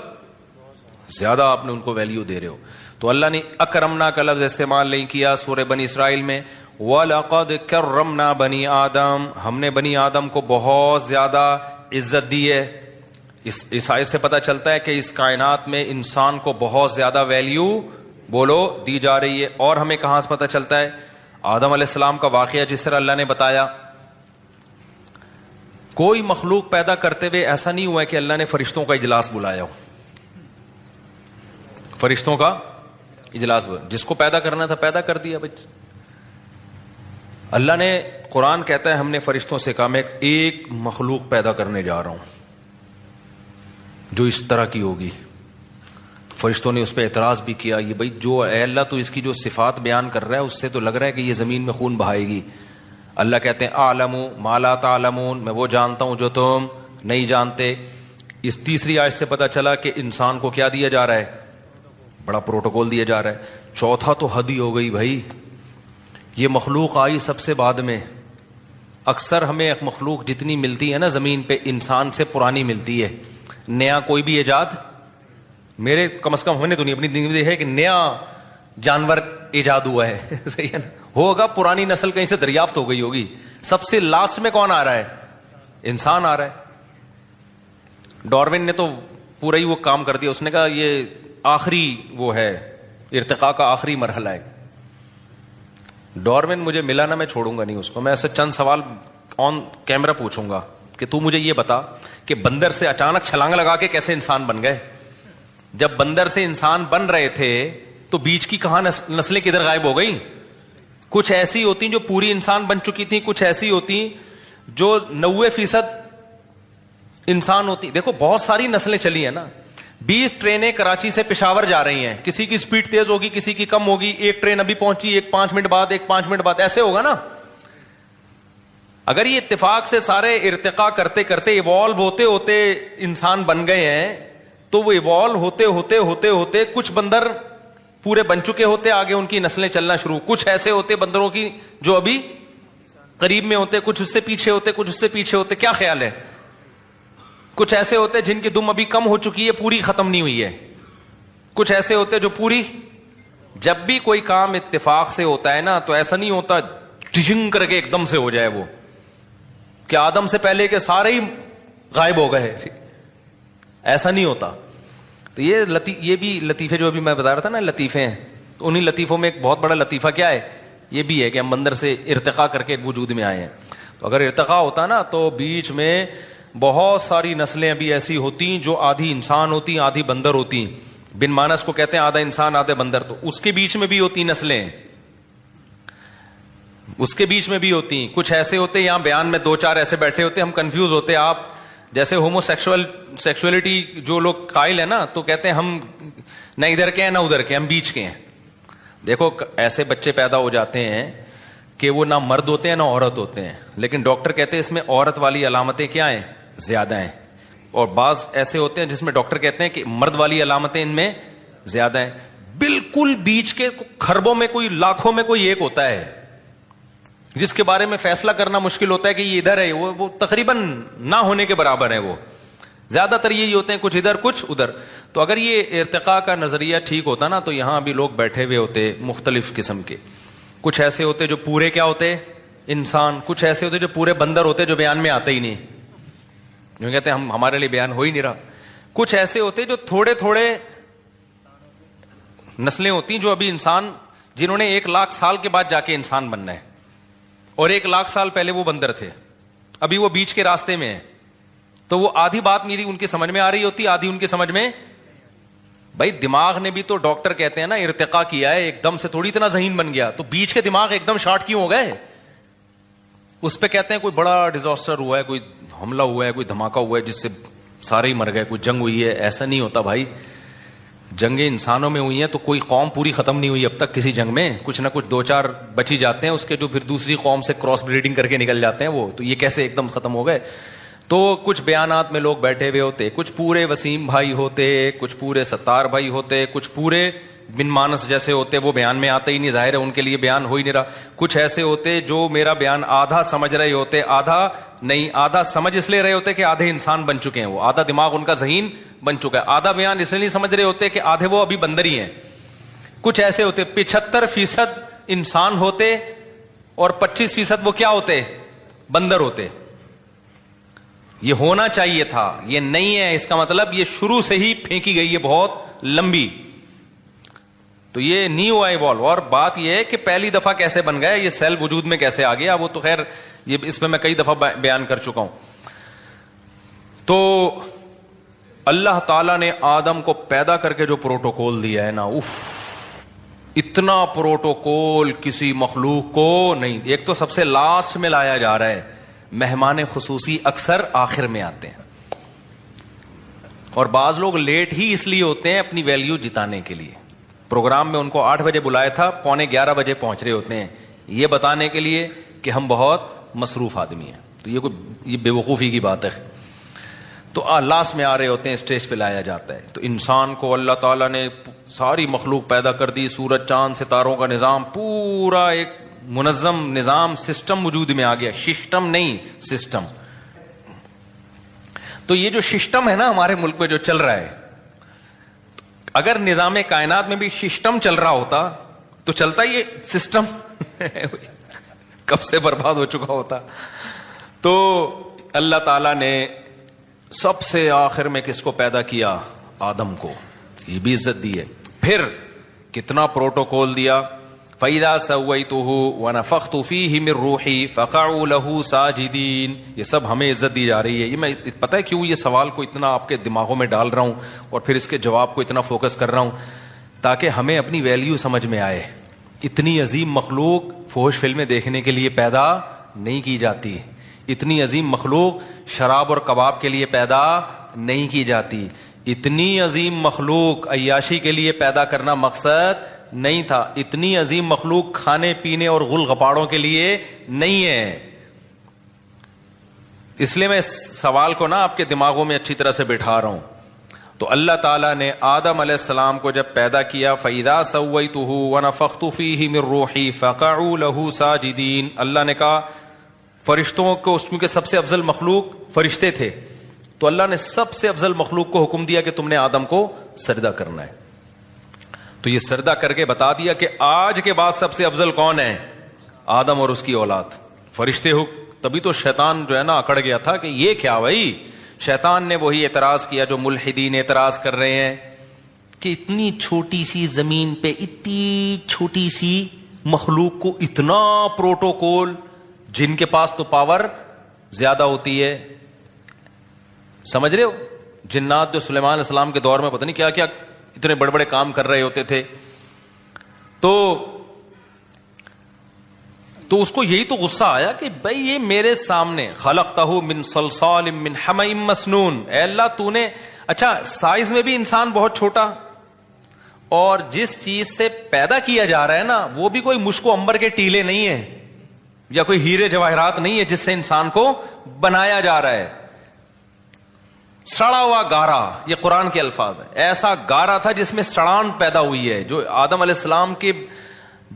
زیادہ آپ نے ان کو ویلیو دے رہے ہو. تو اللہ نے اکرمنا کا لفظ استعمال نہیں کیا سورہ بنی اسرائیل میں. وَلَقَدْ كَرَّمْنَا بَنِي آدم، ہم نے بنی آدم کو بہت زیادہ عزت دی ہے. اس آیت سے پتہ چلتا ہے کہ اس کائنات میں انسان کو بہت زیادہ ویلیو بولو دی جا رہی ہے. اور ہمیں کہاں سے پتہ چلتا ہے؟ آدم علیہ السلام کا واقعہ جس طرح اللہ نے بتایا. کوئی مخلوق پیدا کرتے ہوئے ایسا نہیں ہوا ہے کہ اللہ نے فرشتوں کا اجلاس بلایا ہو. فرشتوں کا اجلاس، جس کو پیدا کرنا تھا پیدا کر دیا. بچ اللہ نے، قرآن کہتا ہے ہم نے فرشتوں سے کہا میں ایک مخلوق پیدا کرنے جا رہا ہوں جو اس طرح کی ہوگی. فرشتوں نے اس پہ اعتراض بھی کیا، یہ بھائی جو اے اللہ تو اس کی جو صفات بیان کر رہا ہے اس سے تو لگ رہا ہے کہ یہ زمین میں خون بہائے گی. اللہ کہتے ہیں اعلم ما لا تعلمون، میں وہ جانتا ہوں جو تم نہیں جانتے. اس تیسری آیت سے پتہ چلا کہ انسان کو کیا دیا جا رہا ہے؟ بڑا پروٹوکول دیا جا رہا ہے. چوتھا تو حد ہی ہو گئی بھائی، یہ مخلوق آئی سب سے بعد میں. اکثر ہمیں مخلوق جتنی ملتی ہے نا زمین پہ، انسان سے پرانی ملتی ہے. نیا کوئی بھی ایجاد، میرے کم از کم ہم نے تو نہیں اپنی زندگی میں دیکھا ہے کہ نیا جانور ایجاد ہوا ہے. صحیح ہے نا؟ ہوگا پرانی نسل کہیں سے دریافت ہو گئی ہوگی. سب سے لاسٹ میں کون آ رہا ہے؟ انسان آ رہا ہے. ڈارون نے تو پورا ہی وہ کام کر دیا. اس نے کہا یہ آخری وہ ہے، ارتقاء کا آخری مرحلہ ہے. ڈارون مجھے ملا نا، میں چھوڑوں گا نہیں اس کو. میں ایسے چند سوال آن کیمرہ پوچھوں گا کہ تو مجھے یہ بتا کہ بندر سے اچانک چھلانگ لگا کے کیسے انسان بن گئے؟ جب بندر سے انسان بن رہے تھے تو بیچ کی کہاں نسلیں کدھر غائب ہو گئی؟ کچھ ایسی ہوتی جو پوری انسان بن چکی تھی، کچھ ایسی ہوتی جو 90% انسان ہوتی. دیکھو بہت ساری نسلیں چلی ہیں نا. 20 ٹرینیں کراچی سے پشاور جا رہی ہیں، کسی کی سپیڈ تیز ہوگی، کسی کی کم ہوگی. ایک ٹرین ابھی پہنچی، ایک 5 منٹ بعد، ایک 5 منٹ بعد، ایسے ہوگا نا. اگر یہ اتفاق سے سارے ارتقاء کرتے کرتے ایوالو ہوتے ہوتے انسان بن گئے ہیں تو وہ ایوالو ہوتے ہوتے ہوتے ہوتے کچھ بندر پورے بن چکے ہوتے، آگے ان کی نسلیں چلنا شروع. کچھ ایسے ہوتے بندروں کی جو ابھی قریب میں ہوتے، کچھ اس سے پیچھے ہوتے، کچھ اس سے پیچھے ہوتے. کیا خیال ہے؟ کچھ ایسے ہوتے جن کی دم ابھی کم ہو چکی ہے، پوری ختم نہیں ہوئی ہے. کچھ ایسے ہوتے جو پوری. جب بھی کوئی کام اتفاق سے ہوتا ہے نا تو ایسا نہیں ہوتا ٹشنگ کر کے ایک دم سے ہو جائے وہ. کہ آدم سے پہلے کے سارے ہی غائب ہو گئے. ایسا نہیں ہوتا. تو یہ بھی لطیفے جو ابھی میں بتا رہا تھا نا لطیفے ہیں, تو انہی لطیفوں میں ایک بہت بڑا لطیفہ کیا ہے, یہ بھی ہے کہ ہم بندر سے ارتقا کر کے وجود میں آئے ہیں. تو اگر ارتقا ہوتا نا تو بیچ میں بہت ساری نسلیں ابھی ایسی ہوتی جو آدھی انسان ہوتی آدھی بندر ہوتی. بن مانس کو کہتے ہیں آدھا انسان آدھے بندر, تو اس کے بیچ میں بھی ہوتی نسلیں, اس کے بیچ میں بھی ہوتی. کچھ ایسے ہوتے یہاں بیان میں 2-4 ایسے بیٹھے ہوتے, ہم کنفیوز ہوتے. آپ جیسے ہومو سیکشولیٹی جو لوگ قائل ہیں نا, تو کہتے ہیں ہم نہ ادھر کے ہیں نہ ادھر کے, ہم بیچ کے ہیں. دیکھو ایسے بچے پیدا ہو جاتے ہیں کہ وہ نہ مرد ہوتے ہیں نہ عورت ہوتے ہیں, لیکن ڈاکٹر کہتے ہیں اس میں عورت والی علامتیں کیا ہیں, زیادہ ہیں. اور بعض ایسے ہوتے ہیں جس میں ڈاکٹر کہتے ہیں کہ مرد والی علامتیں ان میں زیادہ ہیں. بالکل بیچ کے خربوں میں کوئی لاکھوں میں کوئی ایک ہوتا ہے جس کے بارے میں فیصلہ کرنا مشکل ہوتا ہے کہ یہ ادھر ہے, وہ تقریباً نہ ہونے کے برابر ہے. وہ زیادہ تر یہی ہوتے ہیں, کچھ ادھر کچھ ادھر. تو اگر یہ ارتقاء کا نظریہ ٹھیک ہوتا نا تو یہاں بھی لوگ بیٹھے ہوئے ہوتے مختلف قسم کے. کچھ ایسے ہوتے جو پورے کیا ہوتے انسان, کچھ ایسے ہوتے جو پورے بندر ہوتے جو بیان میں آتے ہی نہیں, جو کہتے ہیں ہمارے لیے بیان ہو ہی نہیں رہا. کچھ ایسے ہوتے جو تھوڑے تھوڑے نسلیں ہوتی جو ابھی انسان, جنہوں نے 1,00,000 سال کے بعد جا کے انسان بننا ہے, اور 1,00,000 سال پہلے وہ بندر تھے, ابھی وہ بیچ کے راستے میں ہے. تو وہ آدھی بات میری ان کی سمجھ میں آ رہی ہوتی, آدھی ان کی سمجھ میں. بھائی دماغ نے بھی تو, ڈاکٹر کہتے ہیں نا ارتقا کیا ہے, ایک دم سے تھوڑی اتنا ذہین بن گیا. تو بیچ کے دماغ ایک دم شارٹ کیوں ہو گئے؟ اس پہ کہتے ہیں کوئی بڑا ڈیزاسٹر ہوا ہے, کوئی حملہ ہوا ہے, کوئی دھماکہ ہوا ہے جس سے سارے ہی مر گئے, کوئی جنگ ہوئی ہے. ایسا نہیں ہوتا بھائی. جنگیں انسانوں میں ہوئی ہیں تو کوئی قوم پوری ختم نہیں ہوئی اب تک کسی جنگ میں. کچھ نہ کچھ 2-4 بچی جاتے ہیں, اس کے جو پھر دوسری قوم سے کراس بریڈنگ کر کے نکل جاتے ہیں وہ. تو یہ کیسے ایک دم ختم ہو گئے؟ تو کچھ بیانات میں لوگ بیٹھے ہوئے ہوتے, کچھ پورے وسیم بھائی ہوتے, کچھ پورے ستار بھائی ہوتے, کچھ پورے بن مانس جیسے ہوتے, وہ بیان میں آتے ہی نہیں, ظاہر ہے ان کے لیے بیان ہو ہی نہیں رہا. کچھ ایسے ہوتے جو میرا بیان آدھا سمجھ رہے ہوتے, آدھا نہیں, آدھا سمجھ اس لیے رہے ہوتے کہ آدھے انسان بن چکے ہیں, وہ آدھا دماغ ان کا ذہین بن چکا ہے. آدھا بیان اس لیے نہیں سمجھ رہے ہوتے کہ آدھے وہ ابھی بندر ہی ہیں. کچھ ایسے ہوتے 75% انسان ہوتے اور 25% وہ کیا ہوتے, بندر ہوتے. یہ ہونا چاہیے تھا, یہ نہیں ہے. اس کا مطلب یہ شروع سے ہی پھینکی گئی ہے بہت لمبی. تو یہ نہیں ہوا ایوالو. اور بات یہ ہے کہ پہلی دفعہ کیسے بن گیا, یہ سیل وجود میں کیسے آ گیا, وہ تو خیر یہ اس پہ میں کئی دفعہ بیان کر چکا ہوں. تو اللہ تعالیٰ نے آدم کو پیدا کر کے جو پروٹوکول دیا ہے نا, اتنا پروٹوکول کسی مخلوق کو نہیں. ایک تو سب سے لاسٹ میں لایا جا رہا ہے, مہمان خصوصی اکثر آخر میں آتے ہیں, اور بعض لوگ لیٹ ہی اس لیے ہوتے ہیں اپنی ویلیو جتانے کے لیے. پروگرام میں ان کو 8 بجے بلایا تھا, 11:15 بجے پہنچ رہے ہوتے ہیں, یہ بتانے کے لیے کہ ہم بہت مصروف آدمی ہیں. تو یہ بے وقوفی کی بات ہے. تو لاسٹ میں آ رہے ہوتے ہیں, اسٹیج پہ لایا جاتا ہے. تو انسان کو اللہ تعالیٰ نے ساری مخلوق پیدا کر دی, سورج چاند ستاروں کا نظام, پورا ایک منظم نظام سسٹم وجود میں آ گیا. شسٹم نہیں, سسٹم. تو یہ جو سسٹم ہے نا ہمارے ملک میں جو چل رہا ہے, اگر نظام کائنات میں بھی سسٹم چل رہا ہوتا تو چلتا یہ سسٹم کب سے برباد ہو چکا ہوتا. تو اللہ تعالیٰ نے سب سے آخر میں کس کو پیدا کیا, آدم کو. یہ بھی عزت دی ہے. پھر کتنا پروٹوکول دیا, فَإِذَا سَوَّيْتُهُ وَنَفَخْتُ فِيهِ مِن رُوحِي فَقَعُوا لَهُ سَاجِدِينَ. یہ سب ہمیں عزت دی جا رہی ہے. یہ میں پتہ ہے کیوں یہ سوال کو اتنا آپ کے دماغوں میں ڈال رہا ہوں اور پھر اس کے جواب کو اتنا فوکس کر رہا ہوں, تاکہ ہمیں اپنی ویلیو سمجھ میں آئے. اتنی عظیم مخلوق فحش فلمیں دیکھنے کے لیے پیدا نہیں کی جاتی. اتنی عظیم مخلوق شراب اور کباب کے لیے پیدا نہیں کی جاتی. اتنی عظیم مخلوق عیاشی کے لیے پیدا کرنا مقصد نہیں تھا. اتنی عظیم مخلوق کھانے پینے اور غل غپاڑوں کے لیے نہیں ہے. اس لیے میں اس سوال کو نا آپ کے دماغوں میں اچھی طرح سے بٹھا رہا ہوں. تو اللہ تعالیٰ نے آدم علیہ السلام کو جب پیدا کیا, فَإِذَا سَوَّيْتُهُ وَنَفَخْتُ فِيهِ مِن رُوحِي فَقَعُوا لَهُ سَاجِدِينَ. اللہ نے کہا فرشتوں کو, اس کیونکہ سب سے افضل مخلوق فرشتے تھے, تو اللہ نے سب سے افضل مخلوق کو حکم دیا کہ تم نے آدم کو سجدہ کرنا ہے. تو یہ سجدہ کر کے بتا دیا کہ آج کے بعد سب سے افضل کون ہے, آدم اور اس کی اولاد. فرشتے تبھی تو شیطان جو ہے نا اکڑ گیا تھا کہ یہ کیا بھائی. شیطان نے وہی اعتراض کیا جو ملحدین اعتراض کر رہے ہیں کہ اتنی چھوٹی سی زمین پہ اتنی چھوٹی سی مخلوق کو اتنا پروٹوکول, جن کے پاس تو پاور زیادہ ہوتی ہے. سمجھ رہے ہو, جنات جو سلیمان علیہ السلام کے دور میں پتہ نہیں کیا کیا اتنے بڑے بڑے کام کر رہے ہوتے تھے. تو اس کو یہی تو غصہ آیا کہ بھائی یہ میرے سامنے خلقتہ من صلصال من حمأ مسنون, اے اللہ تو نے, اچھا سائز میں بھی انسان بہت چھوٹا, اور جس چیز سے پیدا کیا جا رہا ہے نا وہ بھی کوئی مشک و عنبر کے ٹیلے نہیں ہے یا کوئی ہیرے جواہرات نہیں ہے جس سے انسان کو بنایا جا رہا ہے. سڑا ہوا گارا, یہ قرآن کے الفاظ ہیں, ایسا گارا تھا جس میں سڑان پیدا ہوئی ہے. جو آدم علیہ السلام کے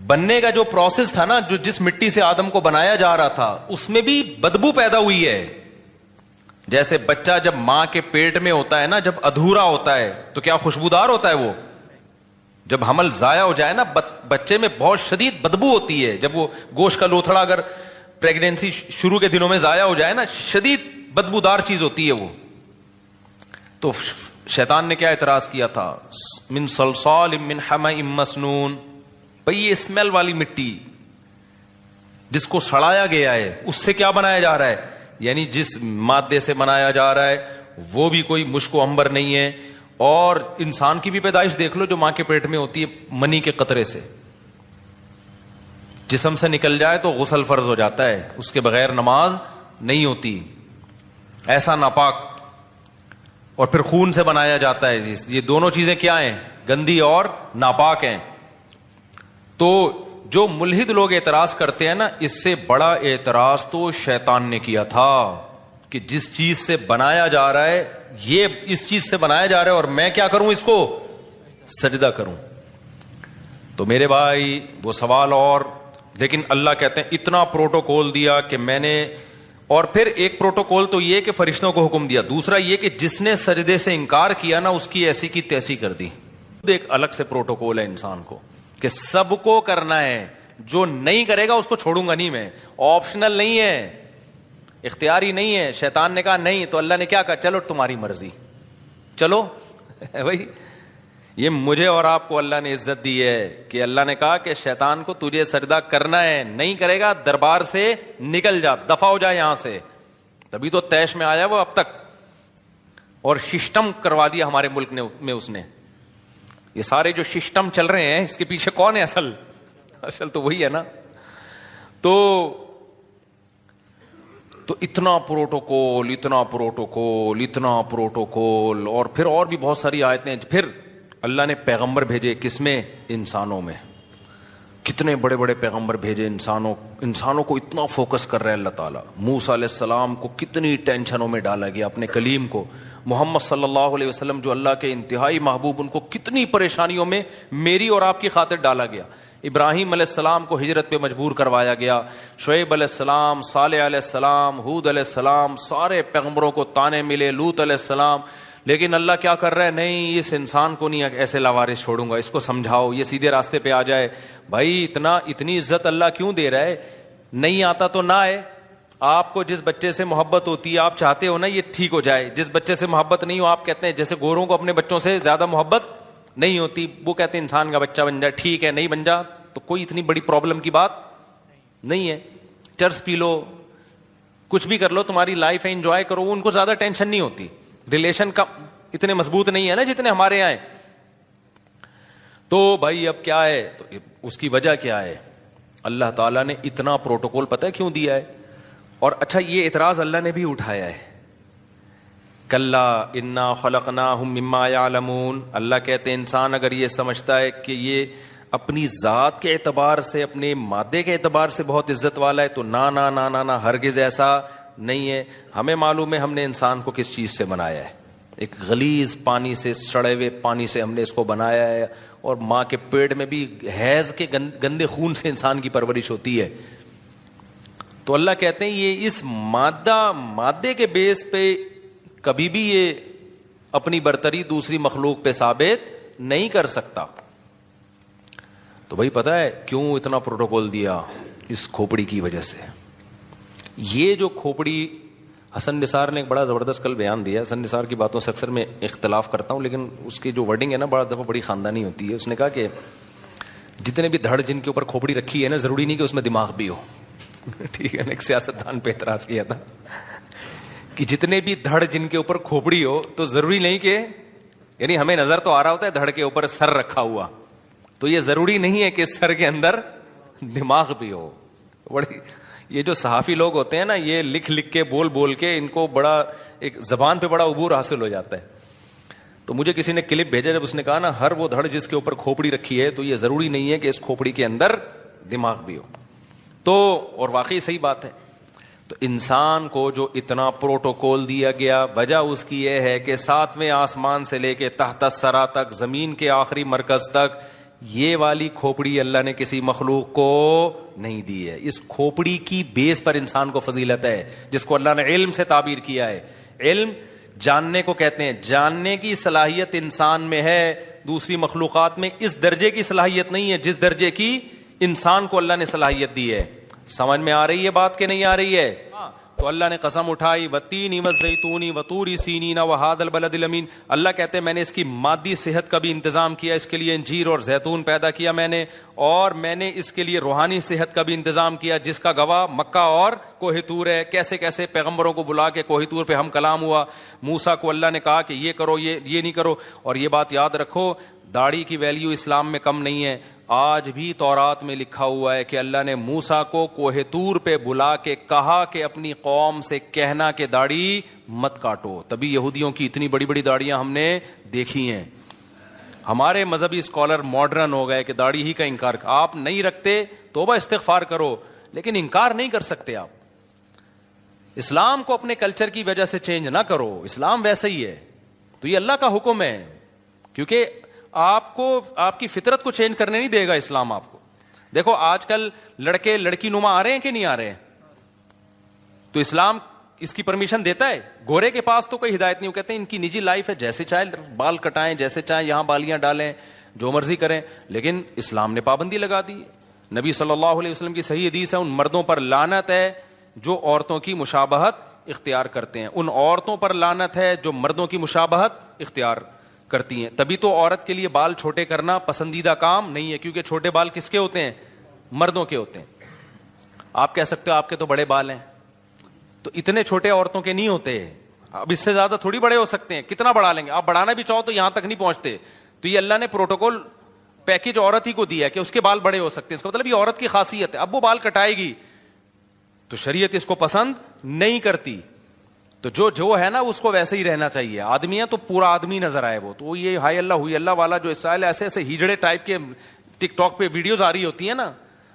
بننے کا جو پروسیس تھا نا, جو جس مٹی سے آدم کو بنایا جا رہا تھا اس میں بھی بدبو پیدا ہوئی ہے. جیسے بچہ جب ماں کے پیٹ میں ہوتا ہے نا, جب ادھورا ہوتا ہے تو کیا خوشبودار ہوتا ہے وہ؟ جب حمل ضائع ہو جائے نا بچے میں بہت شدید بدبو ہوتی ہے. جب وہ گوشت کا لوتھڑا اگر پریگنینسی شروع کے دنوں میں ضائع ہو جائے نا, شدید بدبودار چیز ہوتی ہے وہ. تو شیطان نے کیا اعتراض کیا تھا, من صلصال من حمأ مسنون, بھئی یہ اسمیل والی مٹی جس کو سڑایا گیا ہے اس سے کیا بنایا جا رہا ہے, یعنی جس مادے سے بنایا جا رہا ہے وہ بھی کوئی مشک و عنبر نہیں ہے. اور انسان کی بھی پیدائش دیکھ لو جو ماں کے پیٹ میں ہوتی ہے, منی کے قطرے سے جسم سے نکل جائے تو غسل فرض ہو جاتا ہے, اس کے بغیر نماز نہیں ہوتی, ایسا ناپاک. اور پھر خون سے بنایا جاتا ہے. یہ دونوں چیزیں کیا ہیں, گندی اور ناپاک ہیں. تو جو ملحد لوگ اعتراض کرتے ہیں نا, اس سے بڑا اعتراض تو شیطان نے کیا تھا کہ جس چیز سے بنایا جا رہا ہے, یہ اس چیز سے بنایا جا رہا ہے اور میں کیا کروں, اس کو سجدہ کروں. تو میرے بھائی وہ سوال, اور لیکن اللہ کہتے ہیں اتنا پروٹوکول دیا کہ میں نے, اور پھر ایک پروٹوکول تو یہ کہ فرشتوں کو حکم دیا, دوسرا یہ کہ جس نے سجدے سے انکار کیا نا اس کی ایسی کی تیسی کر دی. ایک الگ سے پروٹوکول ہے انسان کو کہ سب کو کرنا ہے, جو نہیں کرے گا اس کو چھوڑوں گا نہیں میں. آپشنل نہیں ہے, اختیاری نہیں ہے. شیطان نے کہا نہیں, تو اللہ نے کیا کہا, چلو تمہاری مرضی, چلو بھائی. یہ مجھے اور آپ کو اللہ نے عزت دی ہے کہ اللہ نے کہا کہ شیطان کو تجھے سجدہ کرنا ہے, نہیں کرے گا دربار سے نکل جا, دفع ہو جا یہاں سے. تبھی تو تیش میں آیا وہ اب تک, اور ششٹم کروا دیا ہمارے ملک میں اس نے. یہ سارے جو ششٹم چل رہے ہیں اس کے پیچھے کون ہے اصل تو وہی ہے نا. تو اتنا پروٹوکول, اتنا پروٹوکول, اتنا پروٹوکول. اور پھر اور بھی بہت ساری آیتیں. پھر اللہ نے پیغمبر بھیجے, کس میں, انسانوں میں. کتنے بڑے بڑے پیغمبر بھیجے انسانوں کو اتنا فوکس کر رہے ہیں اللہ تعالیٰ. موسیٰ علیہ السلام کو کتنی ٹینشنوں میں ڈالا گیا, اپنے کلیم کو. محمد صلی اللہ علیہ وسلم جو اللہ کے انتہائی محبوب, ان کو کتنی پریشانیوں میں میری اور آپ کی خاطر ڈالا گیا. ابراہیم علیہ السلام کو ہجرت پہ مجبور کروایا گیا, شعیب علیہ السلام, صالح علیہ السلام, ہود علیہ السلام, سارے پیغمبروں کو تانے ملے, لوط علیہ السلام. لیکن اللہ کیا کر رہا ہے, نہیں اس انسان کو نہیں ایسے لاوارث چھوڑوں گا, اس کو سمجھاؤ یہ سیدھے راستے پہ آ جائے. بھائی اتنی عزت اللہ کیوں دے رہا ہے, نہیں آتا تو نہ آئے. آپ کو جس بچے سے محبت ہوتی ہے آپ چاہتے ہو نا یہ ٹھیک ہو جائے, جس بچے سے محبت نہیں ہو آپ کہتے ہیں, جیسے گوروں کو اپنے بچوں سے زیادہ محبت نہیں ہوتی, وہ کہتے ہیں انسان کا بچہ بن جائے, ٹھیک ہے نہیں بن جا تو کوئی اتنی بڑی پرابلم کی بات نہیں ہے. چرس پی لو, کچھ بھی کر لو, تمہاری لائف ہے, انجوائے کرو, ان کو زیادہ ٹینشن نہیں ہوتی. ریلیشن کا اتنے مضبوط نہیں ہے نا جتنے ہمارے یہاں ہیں. تو بھائی اب کیا ہے, تو اس کی وجہ کیا ہے, اللہ تعالیٰ نے اتنا پروٹوکول پتہ ہے کیوں دیا ہے. اور اچھا یہ اعتراض اللہ نے بھی اٹھایا ہے, کلا انا خلقناہم مما یعلمون. اللہ کہتے ہیں انسان اگر یہ سمجھتا ہے کہ یہ اپنی ذات کے اعتبار سے, اپنے مادے کے اعتبار سے بہت عزت والا ہے, تو نہ ہرگز ایسا نہیں ہے. ہمیں معلوم ہے ہم نے انسان کو کس چیز سے بنایا ہے, ایک غلیظ پانی سے, سڑے ہوئے پانی سے ہم نے اس کو بنایا ہے. اور ماں کے پیٹ میں بھی حیض کے گندے خون سے انسان کی پرورش ہوتی ہے. تو اللہ کہتے ہیں یہ اس مادے کے بیس پہ کبھی بھی یہ اپنی برتری دوسری مخلوق پہ ثابت نہیں کر سکتا. تو بھائی پتہ ہے کیوں اتنا پروٹوکول دیا, اس کھوپڑی کی وجہ سے. یہ جو کھوپڑی، حسن نثار نے ایک بڑا زبردست کل بیان دیا. حسن نثار کی باتوں سے اکثر میں اختلاف کرتا ہوں، لیکن اس کی جو ورڈنگ ہے نا بڑا دفعہ بڑی خاندانی ہوتی ہے. اس نے کہا کہ جتنے بھی دھڑ جن کے اوپر کھوپڑی رکھی ہے نا، ضروری نہیں کہ اس میں دماغ بھی ہو. ٹھیک ہے نا. ایک سیاستدان پہ اعتراض کیا تھا کہ جتنے بھی دھڑ جن کے اوپر کھوپڑی ہو تو ضروری نہیں کہ، یعنی ہمیں نظر تو آ رہا ہوتا ہے دھڑ کے اوپر سر رکھا ہوا، تو یہ ضروری نہیں ہے کہ سر کے اندر دماغ بھی ہو. بڑی یہ جو صحافی لوگ ہوتے ہیں نا، یہ لکھ لکھ کے بول بول کے ان کو بڑا ایک زبان پہ بڑا عبور حاصل ہو جاتا ہے. تو مجھے کسی نے کلپ بھیجا، جب اس نے کہا نا ہر وہ دھڑ جس کے اوپر کھوپڑی رکھی ہے تو یہ ضروری نہیں ہے کہ اس کھوپڑی کے اندر دماغ بھی ہو. تو اور واقعی صحیح بات ہے. تو انسان کو جو اتنا پروٹوکول دیا گیا، وجہ اس کی یہ ہے کہ 7ویں آسمان سے لے کے تحت الثری تک، زمین کے آخری مرکز تک، یہ والی کھوپڑی اللہ نے کسی مخلوق کو نہیں دی ہے. اس کھوپڑی کی بیس پر انسان کو فضیلت ہے، جس کو اللہ نے علم سے تعبیر کیا ہے. علم جاننے کو کہتے ہیں. جاننے کی صلاحیت انسان میں ہے، دوسری مخلوقات میں اس درجے کی صلاحیت نہیں ہے جس درجے کی انسان کو اللہ نے صلاحیت دی ہے. سمجھ میں آ رہی ہے بات کہ نہیں آ رہی ہے؟ تو اللہ نے قسم اٹھائی، والتین والزیتون وطور سینین وہذا البلد الامین. اللہ کہتے ہیں میں نے اس کی مادی صحت کا بھی انتظام کیا، اس کے لیے انجیر اور زیتون پیدا کیا میں نے، اور میں نے اس کے لیے روحانی صحت کا بھی انتظام کیا، جس کا گواہ مکہ اور کوہ طور ہے. کیسے کیسے پیغمبروں کو بلا کے کوہ طور پہ ہم کلام ہوا. موسیٰ کو اللہ نے کہا کہ یہ کرو، یہ نہیں کرو. اور یہ بات یاد رکھو، داڑھی کی ویلیو اسلام میں کم نہیں ہے. آج بھی تورات میں لکھا ہوا ہے کہ اللہ نے موسیٰ کو کوہ طور پہ بلا کے کہا کہ اپنی قوم سے کہنا کہ داڑھی مت کاٹو. تبھی یہودیوں کی اتنی بڑی بڑی داڑیاں ہم نے دیکھی ہیں. ہمارے مذہبی اسکالر ماڈرن ہو گئے کہ داڑھی ہی کا انکار. آپ نہیں رکھتے توبہ استغفار کرو، لیکن انکار نہیں کر سکتے آپ. اسلام کو اپنے کلچر کی وجہ سے چینج نہ کرو، اسلام ویسا ہی ہے. تو یہ اللہ کا حکم ہے، کیونکہ آپ کو آپ کی فطرت کو چینج کرنے نہیں دے گا اسلام آپ کو. دیکھو آج کل لڑکے لڑکی نما آ رہے ہیں کہ نہیں آ رہے ہیں؟ تو اسلام اس کی پرمیشن دیتا ہے. گورے کے پاس تو کوئی ہدایت نہیں، وہ کہتے ہیں ان کی نجی لائف ہے، جیسے چاہے بال کٹائیں، جیسے چاہے یہاں بالیاں ڈالیں، جو مرضی کریں. لیکن اسلام نے پابندی لگا دی. نبی صلی اللہ علیہ وسلم کی صحیح حدیث ہے، ان مردوں پر لعنت ہے جو عورتوں کی مشابہت اختیار کرتے ہیں. ان عورتوں پر لعنت ہے جو مردوں کی مشابہت اختیار کرتی ہیں. تبھی تو عورت کے لیے بال چھوٹے کرنا پسندیدہ کام نہیں ہے، کیونکہ چھوٹے بال کس کے ہوتے ہیں؟ مردوں کے ہوتے ہیں. آپ کہہ سکتے ہو آپ کے تو بڑے بال ہیں، تو اتنے چھوٹے عورتوں کے نہیں ہوتے. اب اس سے زیادہ تھوڑی بڑے ہو سکتے ہیں. کتنا بڑھا لیں گے آپ؟ بڑھانا بھی چاہو تو یہاں تک نہیں پہنچتے. تو یہ اللہ نے پروٹوکول پیکج عورت ہی کو دیا ہے کہ اس کے بال بڑے ہو سکتے ہیں. اس کا مطلب یہ عورت کی خاصیت ہے. اب وہ بال کٹائے گی تو شریعت اس کو پسند نہیں کرتی. تو جو ہے نا اس کو ویسے ہی رہنا چاہیے. آدمی ہے تو پورا آدمی نظر آئے وہ. تو یہ ہائی اللہ ہوئی اللہ والا جو اسٹائل ایسے ایسے ہیجڑے ٹائپ کے ٹک ٹاک پہ ویڈیوز آ رہی ہوتی ہیں نا،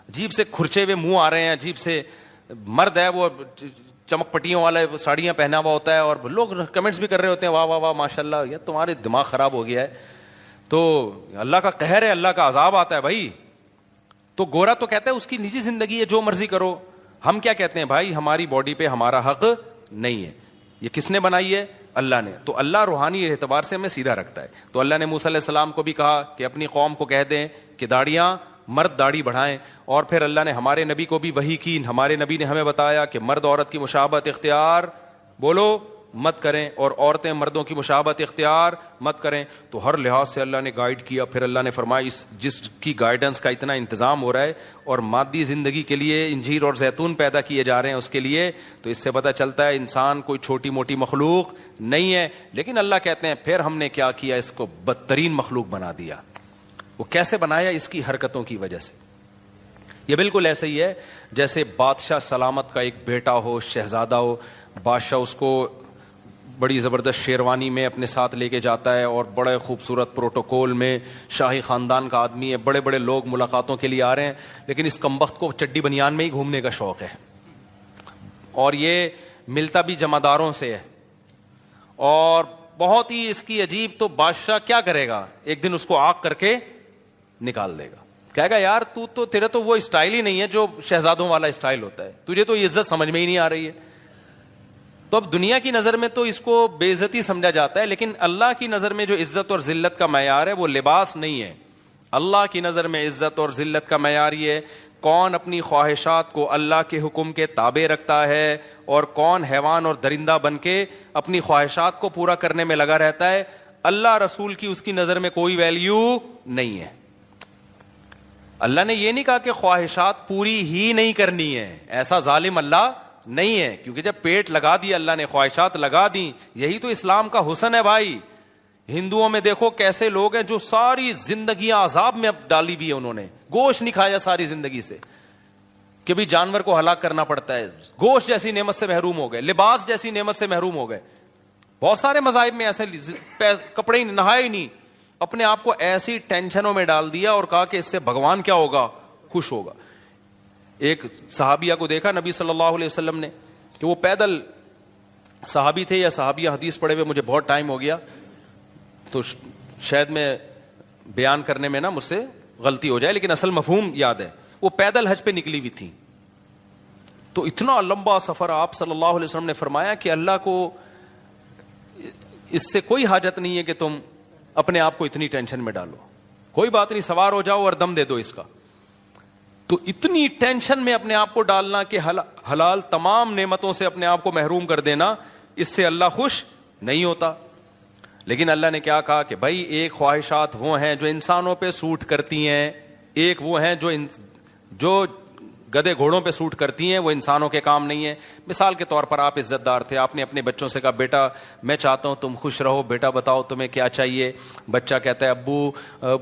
عجیب سے کھرچے ہوئے منہ آ رہے ہیں، عجیب سے. مرد ہے وہ چمک پٹیوں والا ساڑیاں پہنا ہوا ہوتا ہے، اور لوگ کمنٹس بھی کر رہے ہوتے ہیں واہ واہ واہ ماشاء اللہ، یہ تمہارے دماغ خراب ہو گیا ہے. تو اللہ کا قہر ہے، اللہ کا عذاب آتا ہے بھائی. تو گورا تو کہتا ہے اس کی نجی زندگی ہے، جو مرضی کرو. ہم کیا کہتے ہیں بھائی؟ ہماری باڈی پہ ہمارا حق نہیں ہے. یہ کس نے بنائی ہے؟ اللہ نے. تو اللہ روحانی اعتبار سے ہمیں سیدھا رکھتا ہے. تو اللہ نے موسیٰ علیہ السلام کو بھی کہا کہ اپنی قوم کو کہہ دیں کہ داڑیاں، مرد داڑھی بڑھائیں. اور پھر اللہ نے ہمارے نبی کو بھی وحی کی. ہمارے نبی نے ہمیں بتایا کہ مرد عورت کی مشابہت اختیار بولو مت کریں، اور عورتیں مردوں کی مشابہت اختیار مت کریں. تو ہر لحاظ سے اللہ نے گائیڈ کیا. پھر اللہ نے فرمایا جس کی گائیڈنس کا اتنا انتظام ہو رہا ہے اور مادی زندگی کے لیے انجیر اور زیتون پیدا کیے جا رہے ہیں اس کے لیے، تو اس سے پتہ چلتا ہے انسان کوئی چھوٹی موٹی مخلوق نہیں ہے. لیکن اللہ کہتے ہیں پھر ہم نے کیا کیا؟ اس کو بدترین مخلوق بنا دیا. وہ کیسے بنایا؟ اس کی حرکتوں کی وجہ سے. یہ بالکل ایسے ہی ہے جیسے بادشاہ سلامت کا ایک بیٹا ہو، شہزادہ ہو. بادشاہ اس کو بڑی زبردست شیروانی میں اپنے ساتھ لے کے جاتا ہے، اور بڑے خوبصورت پروٹوکول میں، شاہی خاندان کا آدمی ہے، بڑے بڑے لوگ ملاقاتوں کے لیے آ رہے ہیں. لیکن اس کمبخت کو چڈی بنیان میں ہی گھومنے کا شوق ہے، اور یہ ملتا بھی جمعداروں سے ہے، اور بہت ہی اس کی عجیب. تو بادشاہ کیا کرے گا؟ ایک دن اس کو آگ کر کے نکال دے گا. کہے گا یار تو تیرے تو وہ اسٹائل ہی نہیں ہے جو شہزادوں والا اسٹائل ہوتا ہے، تجھے تو یہ عزت سمجھ میں ہی نہیں آ رہی ہے. تو اب دنیا کی نظر میں تو اس کو بے عزتی سمجھا جاتا ہے، لیکن اللہ کی نظر میں جو عزت اور ذلت کا معیار ہے وہ لباس نہیں ہے. اللہ کی نظر میں عزت اور ذلت کا معیار یہ ہے کون اپنی خواہشات کو اللہ کے حکم کے تابع رکھتا ہے اور کون حیوان اور درندہ بن کے اپنی خواہشات کو پورا کرنے میں لگا رہتا ہے. اللہ رسول کی اس کی نظر میں کوئی ویلیو نہیں ہے. اللہ نے یہ نہیں کہا کہ خواہشات پوری ہی نہیں کرنی ہے, ایسا ظالم اللہ نہیں ہے, کیونکہ جب پیٹ لگا دیا اللہ نے, خواہشات لگا دی, یہی تو اسلام کا حسن ہے بھائی. ہندوؤں میں دیکھو کیسے لوگ ہیں جو ساری زندگیاں عذاب میں اب ڈالی ہوئی ہے, انہوں نے گوشت نہیں کھایا ساری زندگی سے, کہ بھی جانور کو ہلاک کرنا پڑتا ہے, گوشت جیسی نعمت سے محروم ہو گئے, لباس جیسی نعمت سے محروم ہو گئے. بہت سارے مذاہب میں ایسے کپڑے ہی نہائے ہی نہیں, اپنے آپ کو ایسی ٹینشنوں میں ڈال دیا اور کہا کہ اس سے بھگوان کیا ہوگا, خوش ہوگا. ایک صحابیہ کو دیکھا نبی صلی اللہ علیہ وسلم نے کہ وہ پیدل, صحابی تھے یا صحابیہ, حدیث پڑھے ہوئے مجھے بہت ٹائم ہو گیا تو شاید میں بیان کرنے میں نا مجھ سے غلطی ہو جائے, لیکن اصل مفہوم یاد ہے. وہ پیدل حج پہ نکلی ہوئی تھی, تو اتنا لمبا سفر, آپ صلی اللہ علیہ وسلم نے فرمایا کہ اللہ کو اس سے کوئی حاجت نہیں ہے کہ تم اپنے آپ کو اتنی ٹینشن میں ڈالو, کوئی بات نہیں, سوار ہو جاؤ اور دم دے دو اس کا. تو اتنی ٹینشن میں اپنے آپ کو ڈالنا کہ حلال تمام نعمتوں سے اپنے آپ کو محروم کر دینا, اس سے اللہ خوش نہیں ہوتا. لیکن اللہ نے کیا کہا کہ بھائی ایک خواہشات وہ ہیں جو انسانوں پہ سوٹ کرتی ہیں, ایک وہ ہیں جو گدے گھوڑوں پہ سوٹ کرتی ہیں, وہ انسانوں کے کام نہیں ہے. مثال کے طور پر آپ عزت دار تھے, آپ نے اپنے بچوں سے کہا بیٹا میں چاہتا ہوں تم خوش رہو, بیٹا بتاؤ تمہیں کیا چاہیے. بچہ کہتا ہے ابو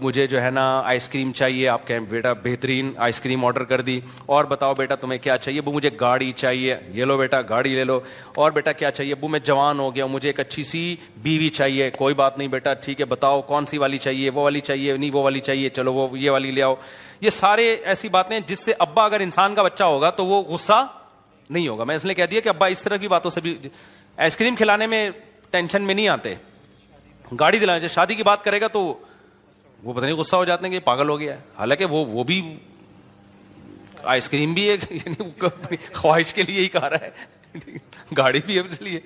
مجھے جو ہے نا آئس کریم چاہیے. آپ کہیں بیٹا بہترین آئس کریم آرڈر کر دی. اور بتاؤ بیٹا تمہیں کیا چاہیے. ابو مجھے گاڑی چاہیے. یہ لو بیٹا گاڑی لے لو. اور بیٹا کیا چاہیے. ابو میں جوان ہو گیا, مجھے ایک اچھی سی بیوی چاہیے. کوئی بات نہیں بیٹا, ٹھیک ہے بتاؤ کون سی والی چاہیے. وہ والی چاہیے, نہیں وہ والی چاہیے, چلو وہ یہ والی لے آؤ. یہ سارے ایسی باتیں جس سے ابا اگر انسان کا بچہ ہوگا تو وہ غصہ نہیں ہوگا. میں اس لیے کہہ دیا کہ ابا اس طرح کی باتوں سے بھی, آئس کریم کھلانے میں ٹینشن میں نہیں آتے, گاڑی دلانے, جب شادی کی بات کرے گا تو وہ پتہ نہیں غصہ ہو جاتے ہیں کہ پاگل ہو گیا ہے. حالانکہ وہ بھی آئس کریم بھی ایک یعنی خواہش کے لیے ہی کہہ رہا ہے, گاڑی بھی ہے اس لیے,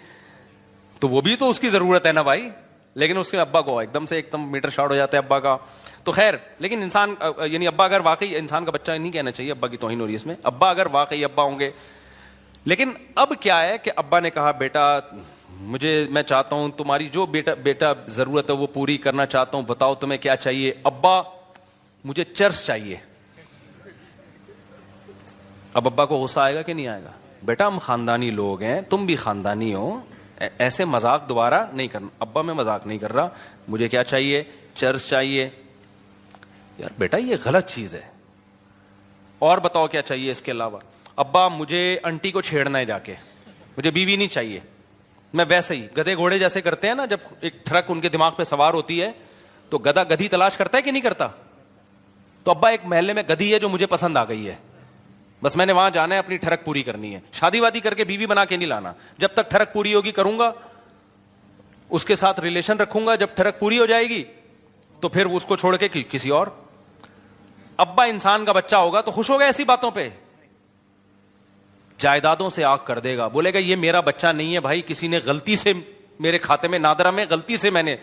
تو وہ بھی تو اس کی ضرورت ہے نا بھائی. لیکن اس کے ابا کو ایک دم میٹر شارٹ ہو جاتا ہے ابا کا. تو خیر, لیکن انسان یعنی ابا اگر واقعی انسان کا بچہ نہیں کہنا چاہیے, ابا کی توہین ہو رہی ہے اس میں, ابا اگر واقعی ابا ہوں گے. لیکن اب کیا ہے کہ ابا نے کہا بیٹا میں چاہتا ہوں تمہاری جو بیٹا ضرورت ہے وہ پوری کرنا چاہتا ہوں, بتاؤ تمہیں کیا چاہیے. ابا مجھے چرس چاہیے. اب ابا کو غصہ آئے گا کہ نہیں آئے گا. بیٹا ہم خاندانی لوگ ہیں, تم بھی خاندانی ہو, ایسے مذاق دوبارہ نہیں کرنا. ابا میں مذاق نہیں کر رہا, مجھے کیا چاہیے, چرس چاہیے. یار بیٹا یہ غلط چیز ہے, اور بتاؤ کیا چاہیے اس کے علاوہ. ابا مجھے انٹی کو چھیڑنا ہے جا کے, مجھے بیوی نہیں چاہیے. میں ویسے ہی گدھے گھوڑے جیسے کرتے ہیں نا, جب ایک ٹرک ان کے دماغ پہ سوار ہوتی ہے تو گدھا گدھی تلاش کرتا ہے کہ نہیں کرتا. تو ابا ایک محلے میں گدھی ہے جو مجھے پسند آ گئی ہے, بس میں نے وہاں جانا ہے, اپنی ٹھڑک پوری کرنی ہے. شادی وادی کر کے بیوی بنا کے نہیں لانا, جب تک ٹھڑک پوری ہوگی کروں گا, اس کے ساتھ ریلیشن رکھوں گا. جب ٹھڑک پوری ہو جائے گی تو پھر اس کو چھوڑ کے کسی اور. ابا انسان کا بچہ ہوگا تو خوش ہوگا ایسی باتوں پہ, جائیدادوں سے آگ کر دے گا, بولے گا یہ میرا بچہ نہیں ہے بھائی, کسی نے غلطی سے میرے کھاتے میں نادرہ میں غلطی سے میں نے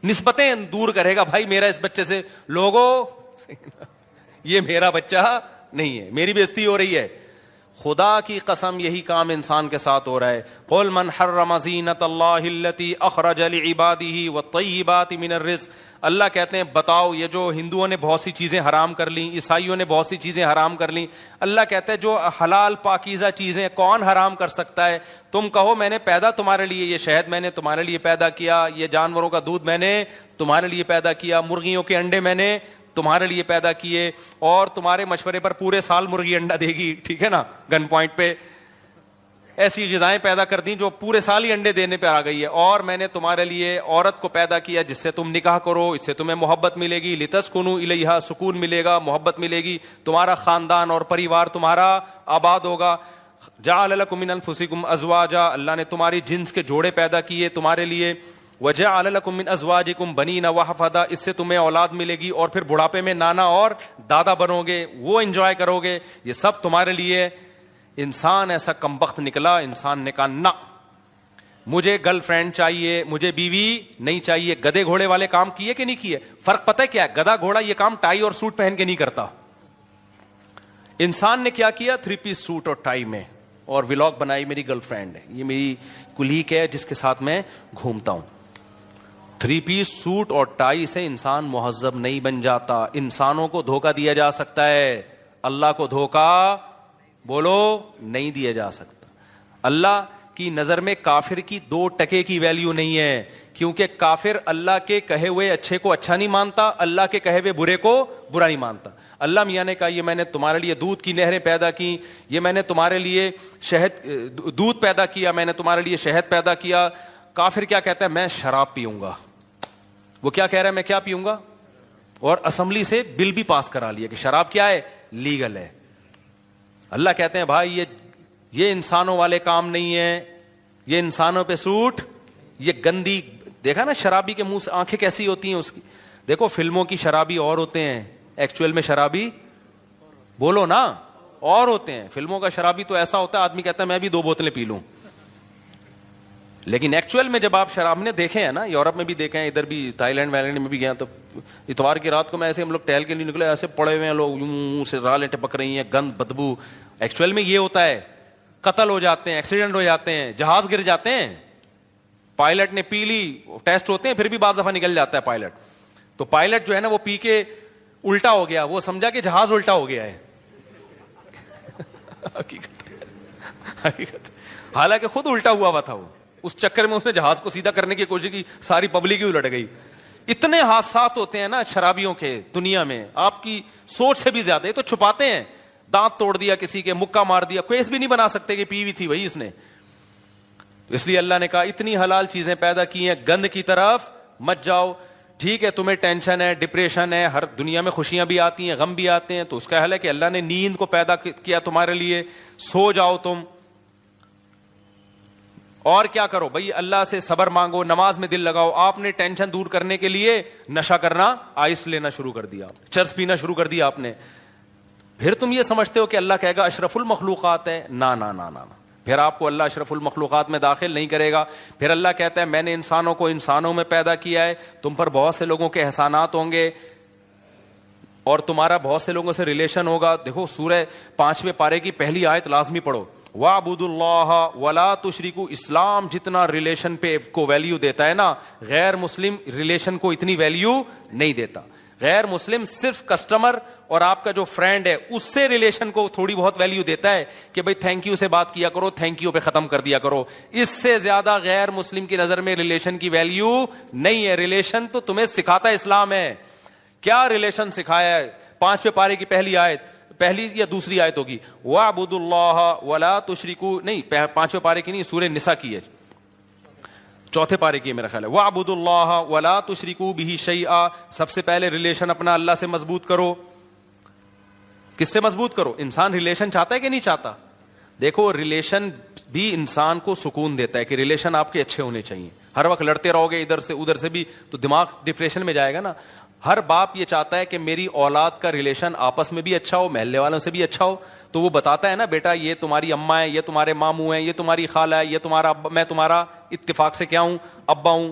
نسبتیں دور کرے گا, بھائی میرا اس بچے سے لوگو یہ میرا بچہ نہیں ہے, میری بےزتی ہو رہی ہے. خدا کی قسم یہی کام انسان کے ساتھ ہو رہا ہے. قل من حرم زینت اللہ التی اخرج لعباده والطیبات من الرزق. اللہ کہتے ہیں بتاؤ, یہ جو ہندوؤں نے بہت سی چیزیں حرام کر لیں, عیسائیوں نے بہت سی چیزیں حرام کر لیں, اللہ کہتا ہے جو حلال پاکیزہ چیزیں کون حرام کر سکتا ہے. تم کہو میں نے پیدا تمہارے لیے, یہ شہد میں نے تمہارے لیے پیدا کیا, یہ جانوروں کا دودھ میں نے تمہارے لیے پیدا کیا, مرغیوں کے انڈے میں نے تمہارے لیے پیدا کیے, اور تمہارے مشورے پر پورے سال مرغی انڈا دے گی, ٹھیک ہے نا, گن پوائنٹ پہ ایسی غذائیں پیدا کر دیں جو پورے سال ہی انڈے دینے پہ آ گئی ہے. اور میں نے تمہارے لیے عورت کو پیدا کیا جس سے تم نکاح کرو, اس سے تمہیں محبت ملے گی, لتسکنوا الیہا, سکون ملے گا, محبت ملے گی, تمہارا خاندان اور پریوار تمہارا آباد ہوگا. جعل لکم من انفسکم ازواجا, اللہ نے تمہاری جنس کے جوڑے پیدا کیے تمہارے لیے. وجعل لکم من ازواجکم بنین وحفدا, اس سے تمہیں اولاد ملے گی اور پھر بڑھاپے میں نانا اور دادا بنو گے, وہ انجوائے کرو گے, یہ سب تمہارے لیے. انسان ایسا کمبخت نکلا, انسان نے کہا نہ مجھے گرل فرینڈ چاہیے, مجھے بیوی نہیں چاہیے. گدے گھوڑے والے کام کیے کہ نہیں کیے؟ فرق پتہ ہے کیا ہے, گدھا گھوڑا یہ کام ٹائی اور سوٹ پہن کے نہیں کرتا. انسان نے کیا کیا, 3 پیس سوٹ اور ٹائی میں, اور ولاگ بنائی. میری گرل فرینڈ ہے, یہ میری کلیگ ہے جس کے ساتھ میں گھومتا ہوں. 3 پیس سوٹ اور ٹائی سے انسان مہذب نہیں بن جاتا. انسانوں کو دھوکہ دیا جا سکتا ہے, اللہ کو دھوکہ بولو نہیں دیا جا سکتا. اللہ کی نظر میں کافر کی 2 ٹکے کی ویلیو نہیں ہے, کیونکہ کافر اللہ کے کہے ہوئے اچھے کو اچھا نہیں مانتا, اللہ کے کہے ہوئے برے کو برا نہیں مانتا. اللہ میاں نے کہا یہ میں نے تمہارے لیے دودھ کی نہریں پیدا کی, یہ میں نے تمہارے لیے دودھ پیدا کیا, میں نے تمہارے لیے شہد پیدا کیا. کافر کیا کہتا ہے, میں شراب پیوں گا. وہ کیا کہہ رہا ہے, میں کیا پیوں گا, اور اسمبلی سے بل بھی پاس کرا لیا کہ شراب کیا ہے, لیگل ہے. اللہ کہتے ہیں بھائی یہ انسانوں والے کام نہیں ہے, یہ انسانوں پہ سوٹ, یہ گندی. دیکھا نا شرابی کے منہ سے آنکھیں کیسی ہوتی ہیں اس کی. دیکھو فلموں کی شرابی اور ہوتے ہیں, ایکچوئل میں شرابی بولو نا اور ہوتے ہیں. فلموں کا شرابی تو ایسا ہوتا ہے آدمی کہتا ہے میں بھی 2 بوتلیں پی لوں, لیکن ایکچوئل میں جب آپ شراب نے دیکھے ہیں نا, یورپ میں بھی دیکھے ہیں, ادھر بھی تھائی لینڈ وائلینڈ میں بھی گیا, تو اتوار کی رات کو میں ایسے ہم لوگ ٹہل کے لیے نکلے, ایسے پڑے ہوئے ہیں لوگ, منہ سے رالیں ٹپک رہی ہیں, گند بدبو. ایکچوئل میں یہ ہوتا ہے, قتل ہو جاتے ہیں, ایکسیڈنٹ ہو جاتے ہیں, جہاز گر جاتے ہیں. پائلٹ نے پی لی, ٹیسٹ ہوتے ہیں, پھر بھی بعض دفعہ نکل جاتا ہے پائلٹ. تو پائلٹ جو ہے نا وہ پی کے الٹا ہو گیا, وہ سمجھا کہ جہاز الٹا ہو گیا ہے. حقیقت حالانکہ خود الٹا ہوا تھا وہ. اس چکر میں اس نے جہاز کو سیدھا کرنے کی کوشش کی, ساری پبلک ہی الٹ گئی. اتنے حادثات ہوتے ہیں نا شرابیوں کے دنیا میں, آپ کی سوچ سے بھی زیادہ. یہ تو چھپاتے ہیں, دانت توڑ دیا کسی کے, مکہ مار دیا, کیس بھی نہیں بنا سکتے کہ پی ہوئی تھی وہی اس نے. اس لیے اللہ نے کہا اتنی حلال چیزیں پیدا کی ہیں, گند کی طرف مت جاؤ. ٹھیک ہے تمہیں ٹینشن ہے, ڈپریشن ہے, ہر دنیا میں خوشیاں بھی آتی ہیں, غم بھی آتے ہیں, تو اس کا حل ہے کہ اللہ نے نیند کو پیدا کیا تمہارے لیے, سو جاؤ تم. اور کیا کرو بھائی, اللہ سے صبر مانگو, نماز میں دل لگاؤ. آپ نے ٹینشن دور کرنے کے لیے نشہ کرنا, آئس لینا شروع کر دیا, چرس پینا شروع کر دیا آپ نے. پھر تم یہ سمجھتے ہو کہ اللہ کہے گا اشرف المخلوقات ہے, نا نا نا نا, پھر آپ کو اللہ اشرف المخلوقات میں داخل نہیں کرے گا. پھر اللہ کہتا ہے میں نے انسانوں کو انسانوں میں پیدا کیا ہے, تم پر بہت سے لوگوں کے احسانات ہوں گے اور تمہارا بہت سے لوگوں سے ریلیشن ہوگا. دیکھو سورہ 5ویں پارے کی پہلی آیت لازمی پڑھو, وَاعْبُدُوا اللَّهَ وَلَا تُشْرِكُوا. اسلام جتنا ریلیشن پہ کو ویلیو دیتا ہے نا, غیر مسلم ریلیشن کو اتنی ویلیو نہیں دیتا. غیر مسلم صرف کسٹمر اور آپ کا جو فرینڈ ہے اس سے ریلیشن کو تھوڑی بہت ویلیو دیتا ہے کہ بھائی تھینک یو سے بات کیا کرو, تھینک یو پہ ختم کر دیا کرو. اس سے زیادہ غیر مسلم کی نظر میں ریلیشن کی ویلیو نہیں ہے. ریلیشن تو تمہیں سکھاتا اسلام ہے. کیا ریلیشن سکھایا ہے؟ 5ویں پارے کی پہلی آیت, پہلی یا دوسری آیت ہوگی, وَاعْبُدُوا اللَّهَ وَلَا تُشْرِكُوا, نہیں 5ویں پارے کی نہیں, سورہ نساء کی ہے, 4تھے پارے کی ہے میرا خیال ہے. وَاعْبُدُوا اللَّهَ وَلَا تُشْرِكُوا بِهِ شَيْئًا. سب سے پہلے ریلیشن اپنا اللہ سے مضبوط کرو. کس سے مضبوط کرو؟ انسان ریلیشن چاہتا ہے کہ نہیں چاہتا؟ دیکھو ریلیشن بھی انسان کو سکون دیتا ہے کہ ریلیشن آپ کے اچھے ہونے چاہیے. ہر وقت لڑتے رہو گے ادھر سے ادھر سے بھی تو دماغ ڈپریشن میں جائے گا نا. ہر باپ یہ چاہتا ہے کہ میری اولاد کا ریلیشن آپس میں بھی اچھا ہو, محلے والوں سے بھی اچھا ہو. تو وہ بتاتا ہے نا بیٹا یہ تمہاری اماں ہے, یہ تمہارے ماموں ہیں, یہ تمہاری خالہ ہے, یہ تمہارا ابا, میں تمہارا اتفاق سے کیا ہوں, ابا ہوں.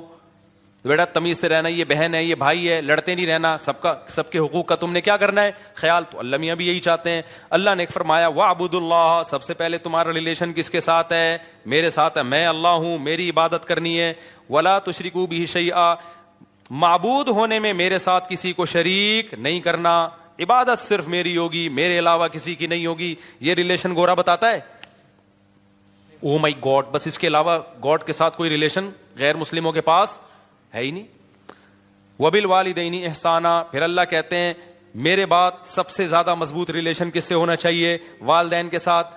بیٹا تمیز سے رہنا, یہ بہن ہے, یہ بھائی ہے, لڑتے نہیں رہنا, سب کے حقوق کا تم نے کیا کرنا ہے خیال. تو اللہ میاں بھی یہی چاہتے ہیں. اللہ نے فرمایا وَاعْبُدُوا اللَّهَ, سب سے پہلے تمہارا ریلیشن کس کے ساتھ ہے؟ میرے ساتھ ہے, میں اللہ ہوں, میری عبادت کرنی ہے. وَلَا تُشْرِكُوا بِهِ شَيْئًا, معبود ہونے میں میرے ساتھ کسی کو شریک نہیں کرنا. عبادت صرف میری ہوگی, میرے علاوہ کسی کی نہیں ہوگی. یہ ریلیشن گورا بتاتا ہے او مائی گاڈ, بس اس کے علاوہ گاڈ کے ساتھ کوئی ریلیشن غیر مسلموں کے پاس ہے ہی نہیں. وَبِالْوَالِدَيْنِ احسانا, پھر اللہ کہتے ہیں میرے بعد سب سے زیادہ مضبوط ریلیشن کس سے ہونا چاہیے؟ والدین کے ساتھ.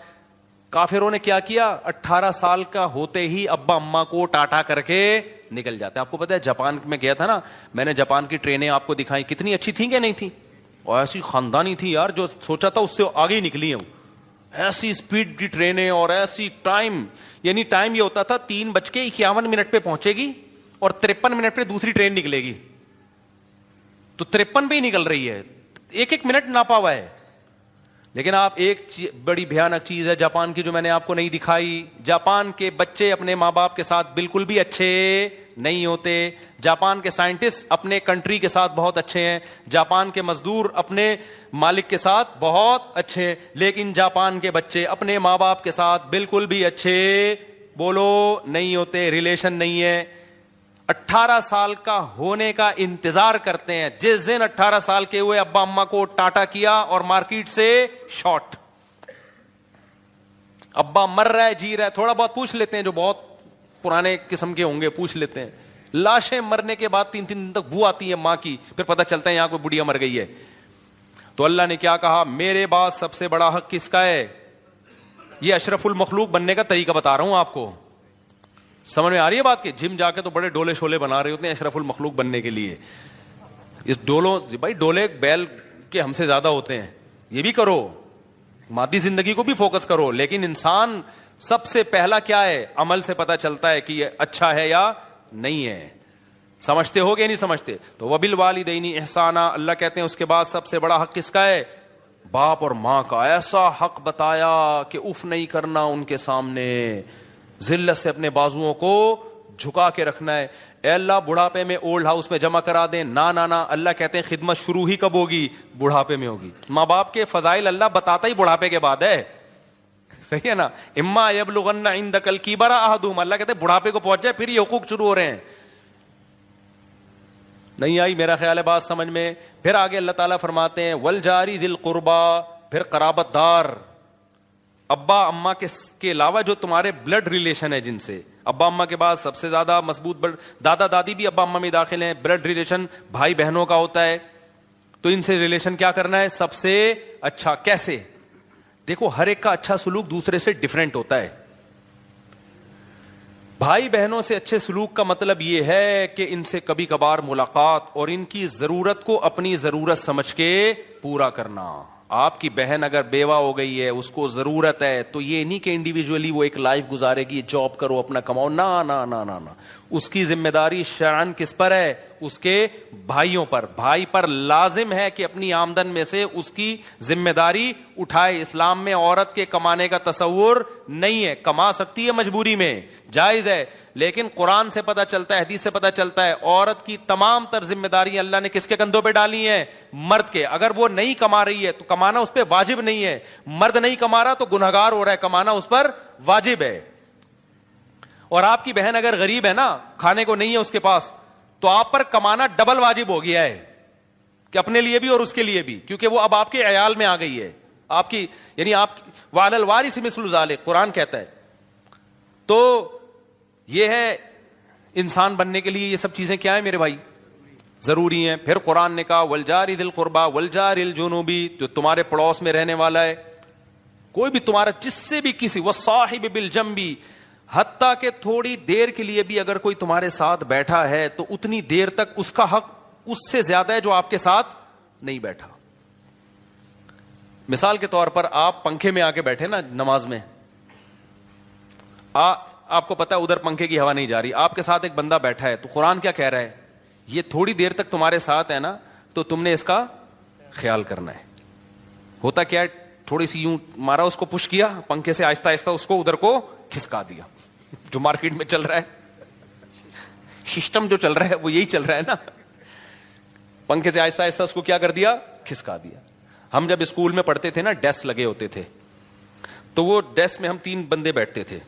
کافروں نے کیا کیا, 18 سال کا ہوتے ہی ابا اماں کو ٹاٹا کر کے نکل جاتے. آپ کو پتا ہے جاپان میں گیا تھا نا, میں نے جاپان کی ٹرینیں آپ کو دکھائی, کتنی اچھی تھیں کہ نہیں تھیں, اور ایسی خاندانی تھی یار, جو سوچا تھا اس سے آگے ہی نکلی ہیں. ایسی اسپیڈ کی ٹرینیں اور ایسی ٹائم, یعنی ٹائم یہ ہوتا تھا 3:51 پہ پہنچے گی اور 53 منٹ پہ دوسری ٹرین نکلے گی. تو 53 پہ ہی نکل رہی ہے, ایک منٹ ناپا ہوا ہے. لیکن آپ ایک بڑی بھیانک چیز ہے جاپان کی جو میں نے آپ کو نہیں دکھائی, جاپان کے بچے اپنے ماں باپ کے ساتھ بالکل بھی اچھے نہیں ہوتے. جاپان کے سائنٹسٹ اپنے کنٹری کے ساتھ بہت اچھے ہیں, جاپان کے مزدور اپنے مالک کے ساتھ بہت اچھے ہیں, لیکن جاپان کے بچے اپنے ماں باپ کے ساتھ بالکل بھی اچھے بولو نہیں ہوتے, ریلیشن نہیں ہے. 18 سال کا ہونے کا انتظار کرتے ہیں, جس دن 18 سال کے ہوئے ابا اماں کو ٹاٹا کیا اور مارکیٹ سے شارٹ. ابا مر رہا ہے جی رہا ہے, تھوڑا بہت پوچھ لیتے ہیں, جو بہت پرانے قسم کے ہوں گے پوچھ لیتے ہیں. لاشیں مرنے کے بعد 3 دن تک بو آتی ہے ماں کی, پھر پتہ چلتا ہے یہاں کوئی بڑھیا مر گئی ہے. تو اللہ نے کیا کہا, میرے بعد سب سے بڑا حق کس کا ہے؟ یہ اشرف المخلوق بننے کا طریقہ بتا رہا ہوں آپ کو. سمجھ میں آ رہی ہے بات؟ کہ جم جا کے تو بڑے ڈولے شولے بنا رہے ہوتے ہیں اشرف المخلوق بننے کے لیے. اس ڈولوں بھائی ڈولے بیل کے ہم سے زیادہ ہوتے ہیں, یہ بھی کرو, مادی زندگی کو بھی فوکس کرو, لیکن انسان سب سے پہلا کیا ہے؟ عمل سے پتا چلتا ہے کہ یہ اچھا ہے یا نہیں ہے. سمجھتے ہو گے نہیں سمجھتے؟ تو وبالوالدین احسانا, اللہ کہتے ہیں اس کے بعد سب سے بڑا حق کس کا ہے؟ باپ اور ماں کا. ایسا حق بتایا کہ اف نہیں کرنا ان کے سامنے, ذلت سے اپنے بازوؤں کو جھکا کے رکھنا ہے. اے اللہ بڑھاپے میں اولڈ ہاؤس میں جمع کرا دیں, نا اللہ کہتے ہیں خدمت شروع ہی کب ہوگی؟ بڑھاپے میں ہوگی. ماں باپ کے فضائل اللہ بتاتا ہی بڑھاپے کے بعد ہے, صحیح ہے نا؟ اما یبلغن عندک الکبر احدہما, اللہ کہتے ہیں بڑھاپے کو پہنچ جائے پھر یہ حقوق شروع ہو رہے ہیں. نہیں آئی میرا خیال ہے بات سمجھ میں؟ پھر آگے اللہ تعالیٰ فرماتے ہیں والجاری ذی القربا, پھر قرابت دار, ابا اماں کے علاوہ جو تمہارے بلڈ ریلیشن ہے جن سے, ابا اماں کے بعد سب سے زیادہ مضبوط دادا دادی بھی ابا اماں میں داخل ہیں. بلڈ ریلیشن بھائی بہنوں کا ہوتا ہے, تو ان سے ریلیشن کیا کرنا ہے سب سے اچھا. کیسے؟ دیکھو ہر ایک کا اچھا سلوک دوسرے سے ڈیفرنٹ ہوتا ہے. بھائی بہنوں سے اچھے سلوک کا مطلب یہ ہے کہ ان سے کبھی کبھار ملاقات اور ان کی ضرورت کو اپنی ضرورت سمجھ کے پورا کرنا. آپ کی بہن اگر بیوہ ہو گئی ہے, اس کو ضرورت ہے, تو یہ نہیں کہ انڈیویجولی وہ ایک لائف گزارے گی, جاب کرو اپنا کماؤ, نا. اس کی ذمہ داری شرعاً کس پر ہے؟ اس کے بھائیوں پر. بھائی پر لازم ہے کہ اپنی آمدن میں سے اس کی ذمہ داری اٹھائے. اسلام میں عورت کے کمانے کا تصور نہیں ہے, کما سکتی ہے مجبوری میں, جائز ہے, لیکن قرآن سے پتہ چلتا ہے, حدیث سے پتہ چلتا ہے عورت کی تمام تر ذمہ داریاں اللہ نے کس کے کندھوں پہ ڈالی ہیں؟ مرد کے. اگر وہ نہیں کما رہی ہے تو کمانا اس پہ واجب نہیں ہے. مرد نہیں کما رہا تو گنہگار ہو رہا ہے, کمانا اس پر واجب ہے. اور آپ کی بہن اگر غریب ہے نا, کھانے کو نہیں ہے اس کے پاس, تو آپ پر کمانا ڈبل واجب ہو گیا ہے, کہ اپنے لیے بھی اور اس کے لیے بھی, کیونکہ وہ اب آپ کے عیال میں آ گئی ہے. آپ کی یعنی آپ وعلی الوارث مثل ذلک قرآن کہتا ہے. تو یہ ہے انسان بننے کے لیے یہ سب چیزیں کیا ہیں میرے بھائی؟ ضروری ہیں. پھر قرآن نے کہا والجار ذی القربی والجار الجنوبی, جو تمہارے پڑوس میں رہنے والا ہے, کوئی بھی تمہارا جس سے بھی کسی, والصاحب بالجنبی, حتیٰ کہ تھوڑی دیر کے لیے بھی اگر کوئی تمہارے ساتھ بیٹھا ہے تو اتنی دیر تک اس کا حق اس سے زیادہ ہے جو آپ کے ساتھ نہیں بیٹھا. مثال کے طور پر آپ پنکھے میں آ کے بیٹھے نا نماز میں, آپ کو پتا ہے ادھر پنکھے کی ہوا نہیں جا رہی, آپ کے ساتھ ایک بندہ بیٹھا ہے, تو قرآن کیا کہہ رہا ہے؟ یہ تھوڑی دیر تک تمہارے ساتھ ہے نا, تو تم نے اس کا خیال کرنا ہے. ہوتا کیا ہے, تھوڑی سی یوں مارا, اس کو پش کیا پنکھے سے, آہستہ آہستہ اس کو ادھر کو کھسکا دیا. جو مارکیٹ میں چل رہا ہے, سسٹم جو چل رہا ہے وہ یہی چل رہا ہے نا, پنکھے سے آہستہ آہستہ اس کو کیا کر دیا؟ کھسکا دیا. ہم جب اسکول میں پڑھتے تھے نا, ڈیسک لگے ہوتے تھے, تو وہ ڈیسک میں ہم 3 بندے بیٹھتے تھے,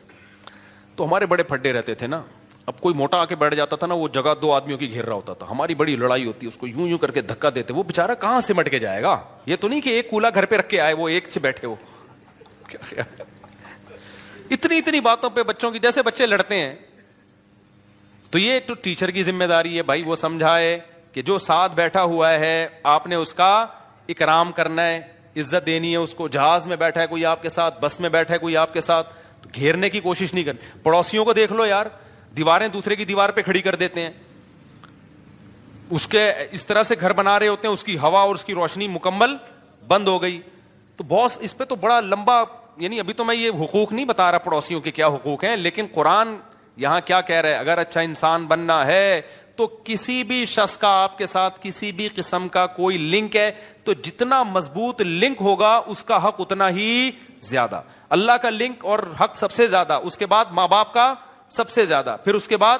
تو ہمارے بڑے پھڈے رہتے تھے نا. اب کوئی موٹا آ کے بیٹھ جاتا تھا نا, وہ جگہ 2 آدمیوں کی گھیر رہا ہوتا تھا, ہماری بڑی لڑائی ہوتی, اس کو یوں کر کے دھکا دیتے. وہ بےچارا کہاں سے مٹ کے جائے گا؟ یہ تو نہیں کہ ایک کولا گھر پہ رکھ کے آئے, وہ ایک سے بیٹھے. وہ اتنی باتوں پہ بچوں کی, جیسے بچے لڑتے ہیں. تو یہ تو ٹیچر کی ذمہ داری ہے بھائی, وہ سمجھائے کہ جو ساتھ بیٹھا ہوا ہے آپ نے اس کا اکرام کرنا ہے, عزت دینی ہے اس کو. جہاز میں بیٹھا ہے کوئی آپ کے ساتھ, بس میں بیٹھا ہے کوئی آپ کے ساتھ, تو گھیرنے کی کوشش نہیں کرنی. پڑوسیوں کو دیکھ لو یار, دیواریں دوسرے کی دیوار پہ کھڑی کر دیتے ہیں, اس کے اس طرح سے گھر بنا رہے ہوتے ہیں, اس کی ہوا اور اس کی روشنی مکمل بند ہو گئی. تو باس اس پہ تو بڑا لمبا, یعنی ابھی تو میں یہ حقوق نہیں بتا رہا پڑوسیوں کے کیا حقوق ہیں, لیکن قرآن یہاں کیا کہہ رہا ہے, اگر اچھا انسان بننا ہے تو کسی بھی شخص کا آپ کے ساتھ کسی بھی قسم کا کوئی لنک ہے, تو جتنا مضبوط لنک ہوگا اس کا حق اتنا ہی زیادہ. اللہ کا لنک اور حق سب سے زیادہ, اس کے بعد ماں باپ کا سب سے زیادہ, پھر اس کے بعد